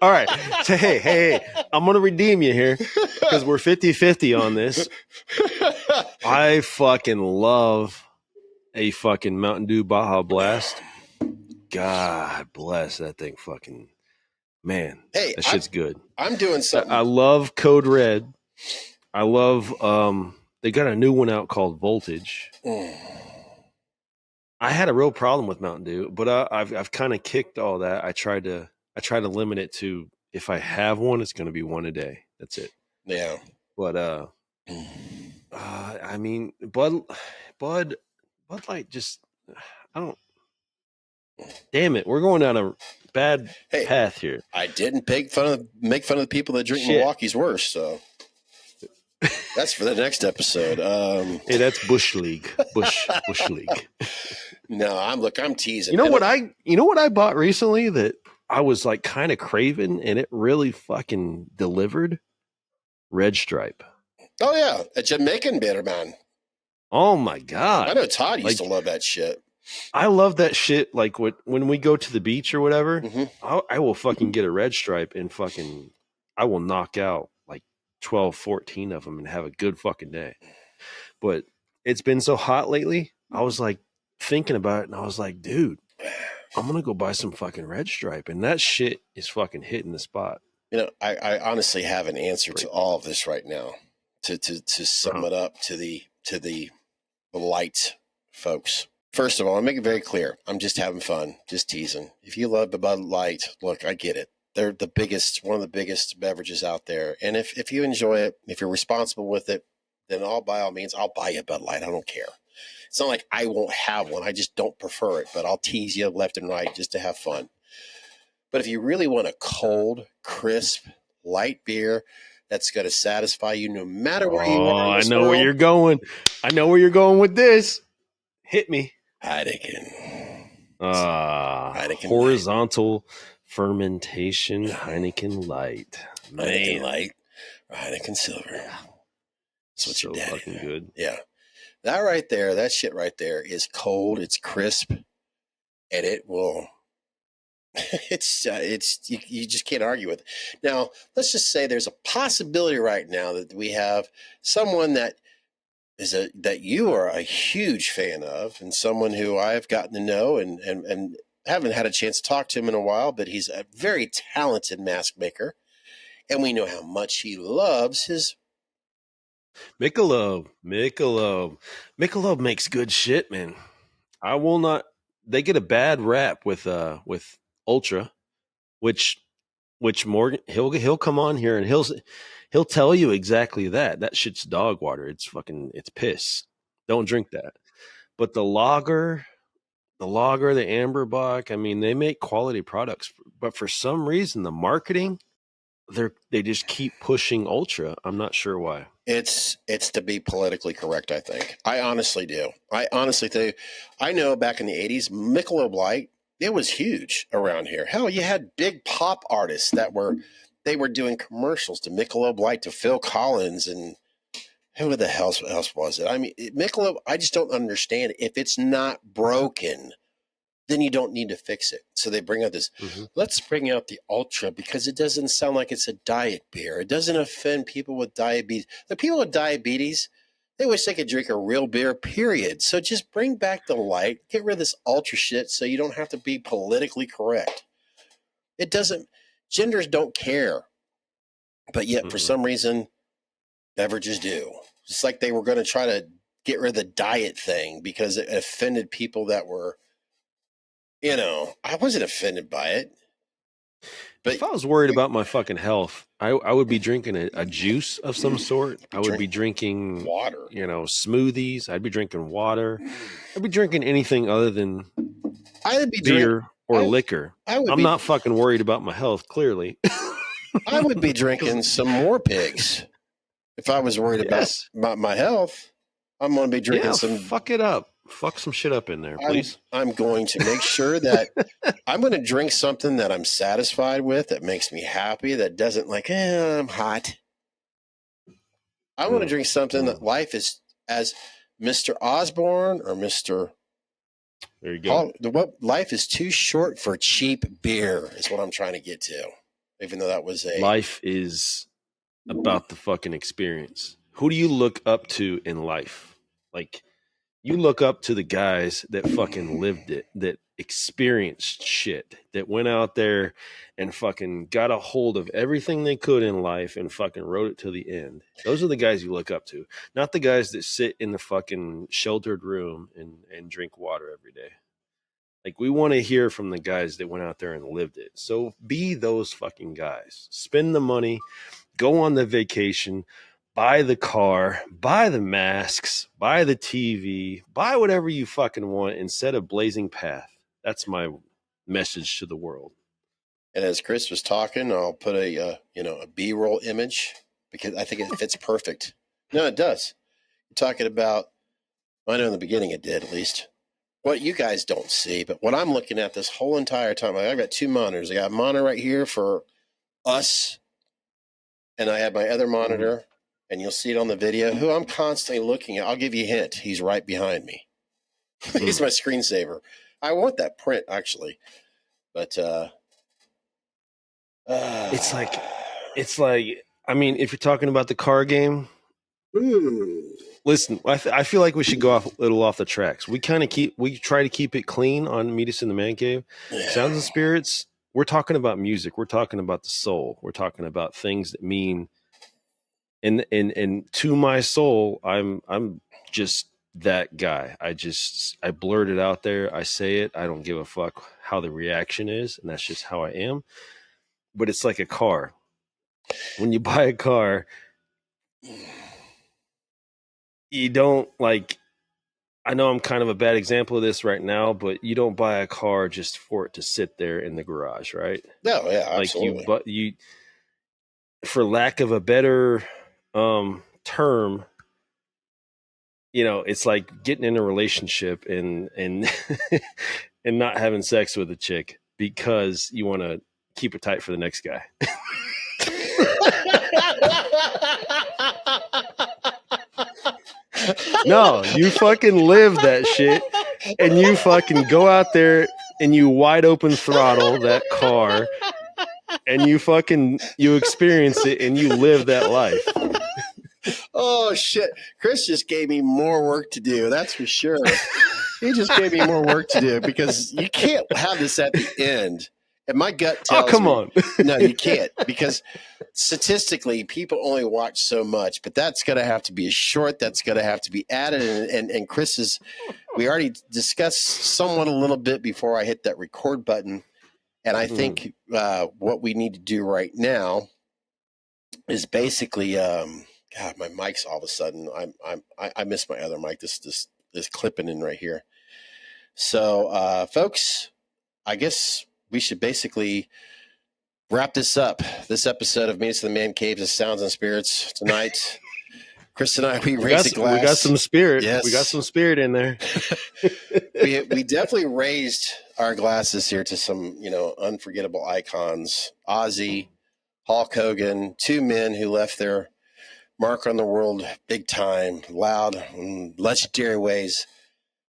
All right. So, hey, I'm going to redeem you here because we're 50-50 on this. I fucking love a fucking Mountain Dew Baja Blast. God bless that thing fucking, man. Hey, that shit's good. I'm doing something. I love Code Red. I love, they got a new one out called Voltage. I had a real problem with Mountain Dew, but I've kind of kicked all that. I try to limit it to, if I have one, it's going to be one a day. That's it. Yeah. But I mean, Bud Light just, I don't. Damn it, we're going down a bad path here. I didn't make fun of the people that drink Milwaukee's worst, so. That's for the next episode. Hey, that's Bush League. Bush League. No, I'm teasing. You know what I bought recently that I was like kind of craving, and it really fucking delivered? Red Stripe. Oh yeah, a Jamaican bitter, man. Oh my God. I know Todd used to love that shit. I love that shit. Like when we go to the beach or whatever, I will fucking get a Red Stripe and fucking I will knock out 12, 14 of them and have a good fucking day. But it's been so hot lately. I was like thinking about it and I was like, dude, I'm going to go buy some fucking Red Stripe. And that shit is fucking hitting the spot. I honestly have an answer to all of this right now to sum it up to the light folks. First of all, I'll make it very clear. I'm just having fun, just teasing. If you love the Bud Light, look, I get it. They're one of the biggest beverages out there. And if you enjoy it, if you're responsible with it, then by all means, I'll buy you a Bud Light. I don't care. It's not like I won't have one. I just don't prefer it, but I'll tease you left and right just to have fun. But if you really want a cold, crisp, light beer that's going to satisfy you no matter where you are in I this know world. where you're going. I know where you're going with this. Hit me. Heineken. Heineken horizontal Light. Fermentation Heineken Light. Heineken Light. Or Heineken Silver. That's what so your daddy fucking good. Yeah. That right there, that shit right there is cold. It's crisp. And it will... you just can't argue with it. Now, let's just say there's a possibility right now that we have someone that that you are a huge fan of, and someone who I've gotten to know and haven't had a chance to talk to him in a while, but he's a very talented mask maker, and we know how much he loves his Michelob. Michelob makes good shit, man. I will not. They get a bad rap with Ultra, which Morgan he'll come on here and he'll tell you exactly that shit's dog water. It's piss. Don't drink that. But the lager, the Amberbach, I mean, they make quality products, but for some reason the marketing, they just keep pushing Ultra. I'm not sure why. It's to be politically correct, I think. I honestly do. I honestly do. I know back in the 80s, Michelob Light, it was huge around here. Hell, you had big pop artists that were doing commercials to Michelob Light, to Phil Collins, and who the hell else was it? I mean, Michelob, I just don't understand. If it's not broken, then you don't need to fix it. So they bring out this, let's bring out the Ultra because it doesn't sound like it's a diet beer. It doesn't offend people with diabetes. The people with diabetes, they wish they could drink a real beer, period. So just bring back the light, get rid of this Ultra shit so you don't have to be politically correct. It doesn't, genders don't care. But yet, for some reason, beverages do. It's like they were going to try to get rid of the diet thing because it offended people that were, I wasn't offended by it. But if I was worried about my fucking health, I would be drinking a juice of some sort. I would be drinking water, smoothies. I'd be drinking water. I'd be drinking anything other than beer or liquor. I'm not fucking worried about my health, clearly. I would be drinking some more pigs if I was worried about my health. I'm going to be drinking some. Fuck it up. Fuck some shit up in there, please. I'm going to make sure that I'm going to drink something that I'm satisfied with, that makes me happy, that doesn't I'm hot. I want to drink something that life is, as Mr. Osbourne or Mr. There you go. Life is too short for cheap beer is what I'm trying to get to. Even though that was life is about the fucking experience. Who do you look up to in life? Like, you look up to the guys that fucking lived it, that experienced shit, that went out there and fucking got a hold of everything they could in life and fucking rode it to the end. Those are the guys you look up to, not the guys that sit in the fucking sheltered room and drink water every day. Like, we want to hear from the guys that went out there and lived it. So be those fucking guys. Spend the money, go on the vacation, buy the car, buy the masks, buy the TV, buy whatever you fucking want and set a blazing path. That's my message to the world. And as Chris was talking, I'll put a B-roll image because I think it fits perfect. No, it does. You're talking about, I know in the beginning it did at least, what you guys don't see, but what I'm looking at this whole entire time, I've got two monitors. I got a monitor right here for us, and I have my other monitor, and you'll see it on the video, who I'm constantly looking at. I'll give you a hint. He's right behind me. He's my screensaver. I want that print, actually. But it's like, I mean, if you're talking about the car game, listen, I feel like we should go off a little off the tracks. We try to keep it clean on Meet Us in the Man Cave. Yeah. Sounds and Spirits, we're talking about music. We're talking about the soul. We're talking about things that mean, and to my soul, I'm just that guy. I blurt it out there. I say it. I don't give a fuck how the reaction is, and that's just how I am. But it's like a car. When you buy a car, you don't like, I know I'm kind of a bad example of this right now, but you don't buy a car just for it to sit there in the garage, right? No, yeah, absolutely. Like for lack of a better term, it's like getting in a relationship and and not having sex with a chick because you want to keep it tight for the next guy. No, you fucking live that shit, and you fucking go out there and you wide open throttle that car, and you experience it and you live that life. Oh shit! Chris just gave me more work to do. That's for sure. He just gave me more work to do because you can't have this at the end. And my gut tells me, on. No, you can't, because statistically, people only watch so much. But that's going to have to be a short. That's going to have to be added. And Chris we already discussed somewhat a little bit before I hit that record button. And I think what we need to do right now is basically, God, my mic's all of a sudden. I miss my other mic. This clipping in right here. So, folks, I guess we should basically wrap this up. This episode of Meet Us in the Man Caves of Sounds and Spirits tonight. Chris and I, we raised a glass. We got some spirit. Yes. We got some spirit in there. we definitely raised our glasses here to some, unforgettable icons. Ozzy, Hulk Hogan, two men who left their mark on the world big time, loud, and legendary ways.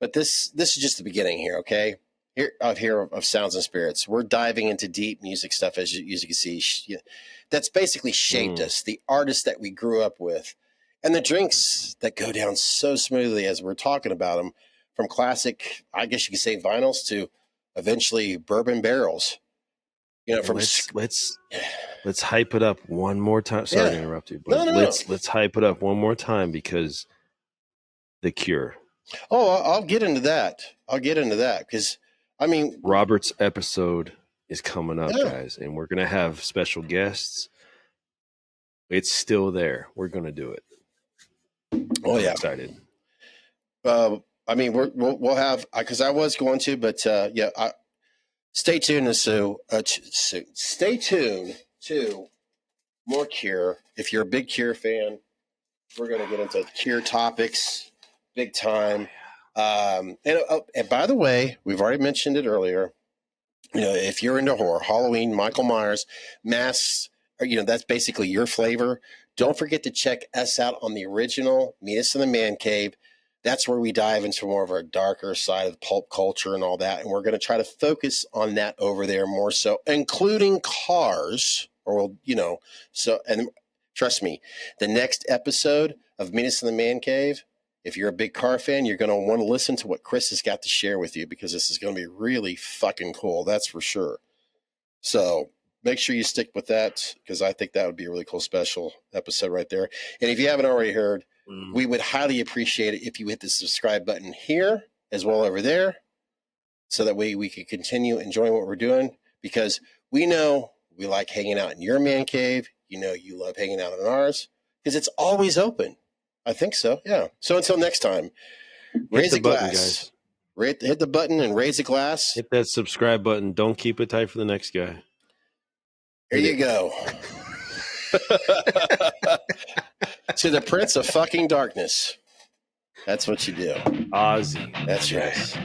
But this is just the beginning here, okay? Here of Sounds and Spirits. We're diving into deep music stuff, as you can see. That's basically shaped us, the artists that we grew up with, and the drinks that go down so smoothly as we're talking about them, from classic, I guess you could say, vinyls to eventually bourbon barrels. Let's hype it up one more time. Sorry to interrupt you, but let's hype it up one more time because The Cure. Oh, I'll get into that. Because, Robert's episode is coming up, guys, and we're going to have special guests. It's still there. We're going to do it. Oh, yeah. I'm excited. We'll have, because I was going to, but stay tuned stay tuned to more Cure. If you're a big Cure fan, we're going to get into Cure topics big time. And by the way, we've already mentioned it earlier. If you're into horror, Halloween, Michael Myers, masks, that's basically your flavor. Don't forget to check us out on the original Meet Us in the Man Cave. That's where we dive into more of our darker side of pulp culture and all that. And we're going to try to focus on that over there more so, including cars. And trust me, the next episode of Meet Us in the Man Cave, if you're a big car fan, you're going to want to listen to what Chris has got to share with you, because this is going to be really fucking cool. That's for sure. So make sure you stick with that, because I think that would be a really cool special episode right there. And if you haven't already heard, we would highly appreciate it if you hit the subscribe button here as well over there, so that way we can continue enjoying what we're doing, because we know we like hanging out in your man cave. You love hanging out in ours, because it's always open. I think so, yeah. So until next time, raise a glass. Guys. Hit the button and raise a glass. Hit that subscribe button. Don't keep it tight for the next guy. Here you go. To the Prince of fucking Darkness. That's what you do. Ozzy. That's right.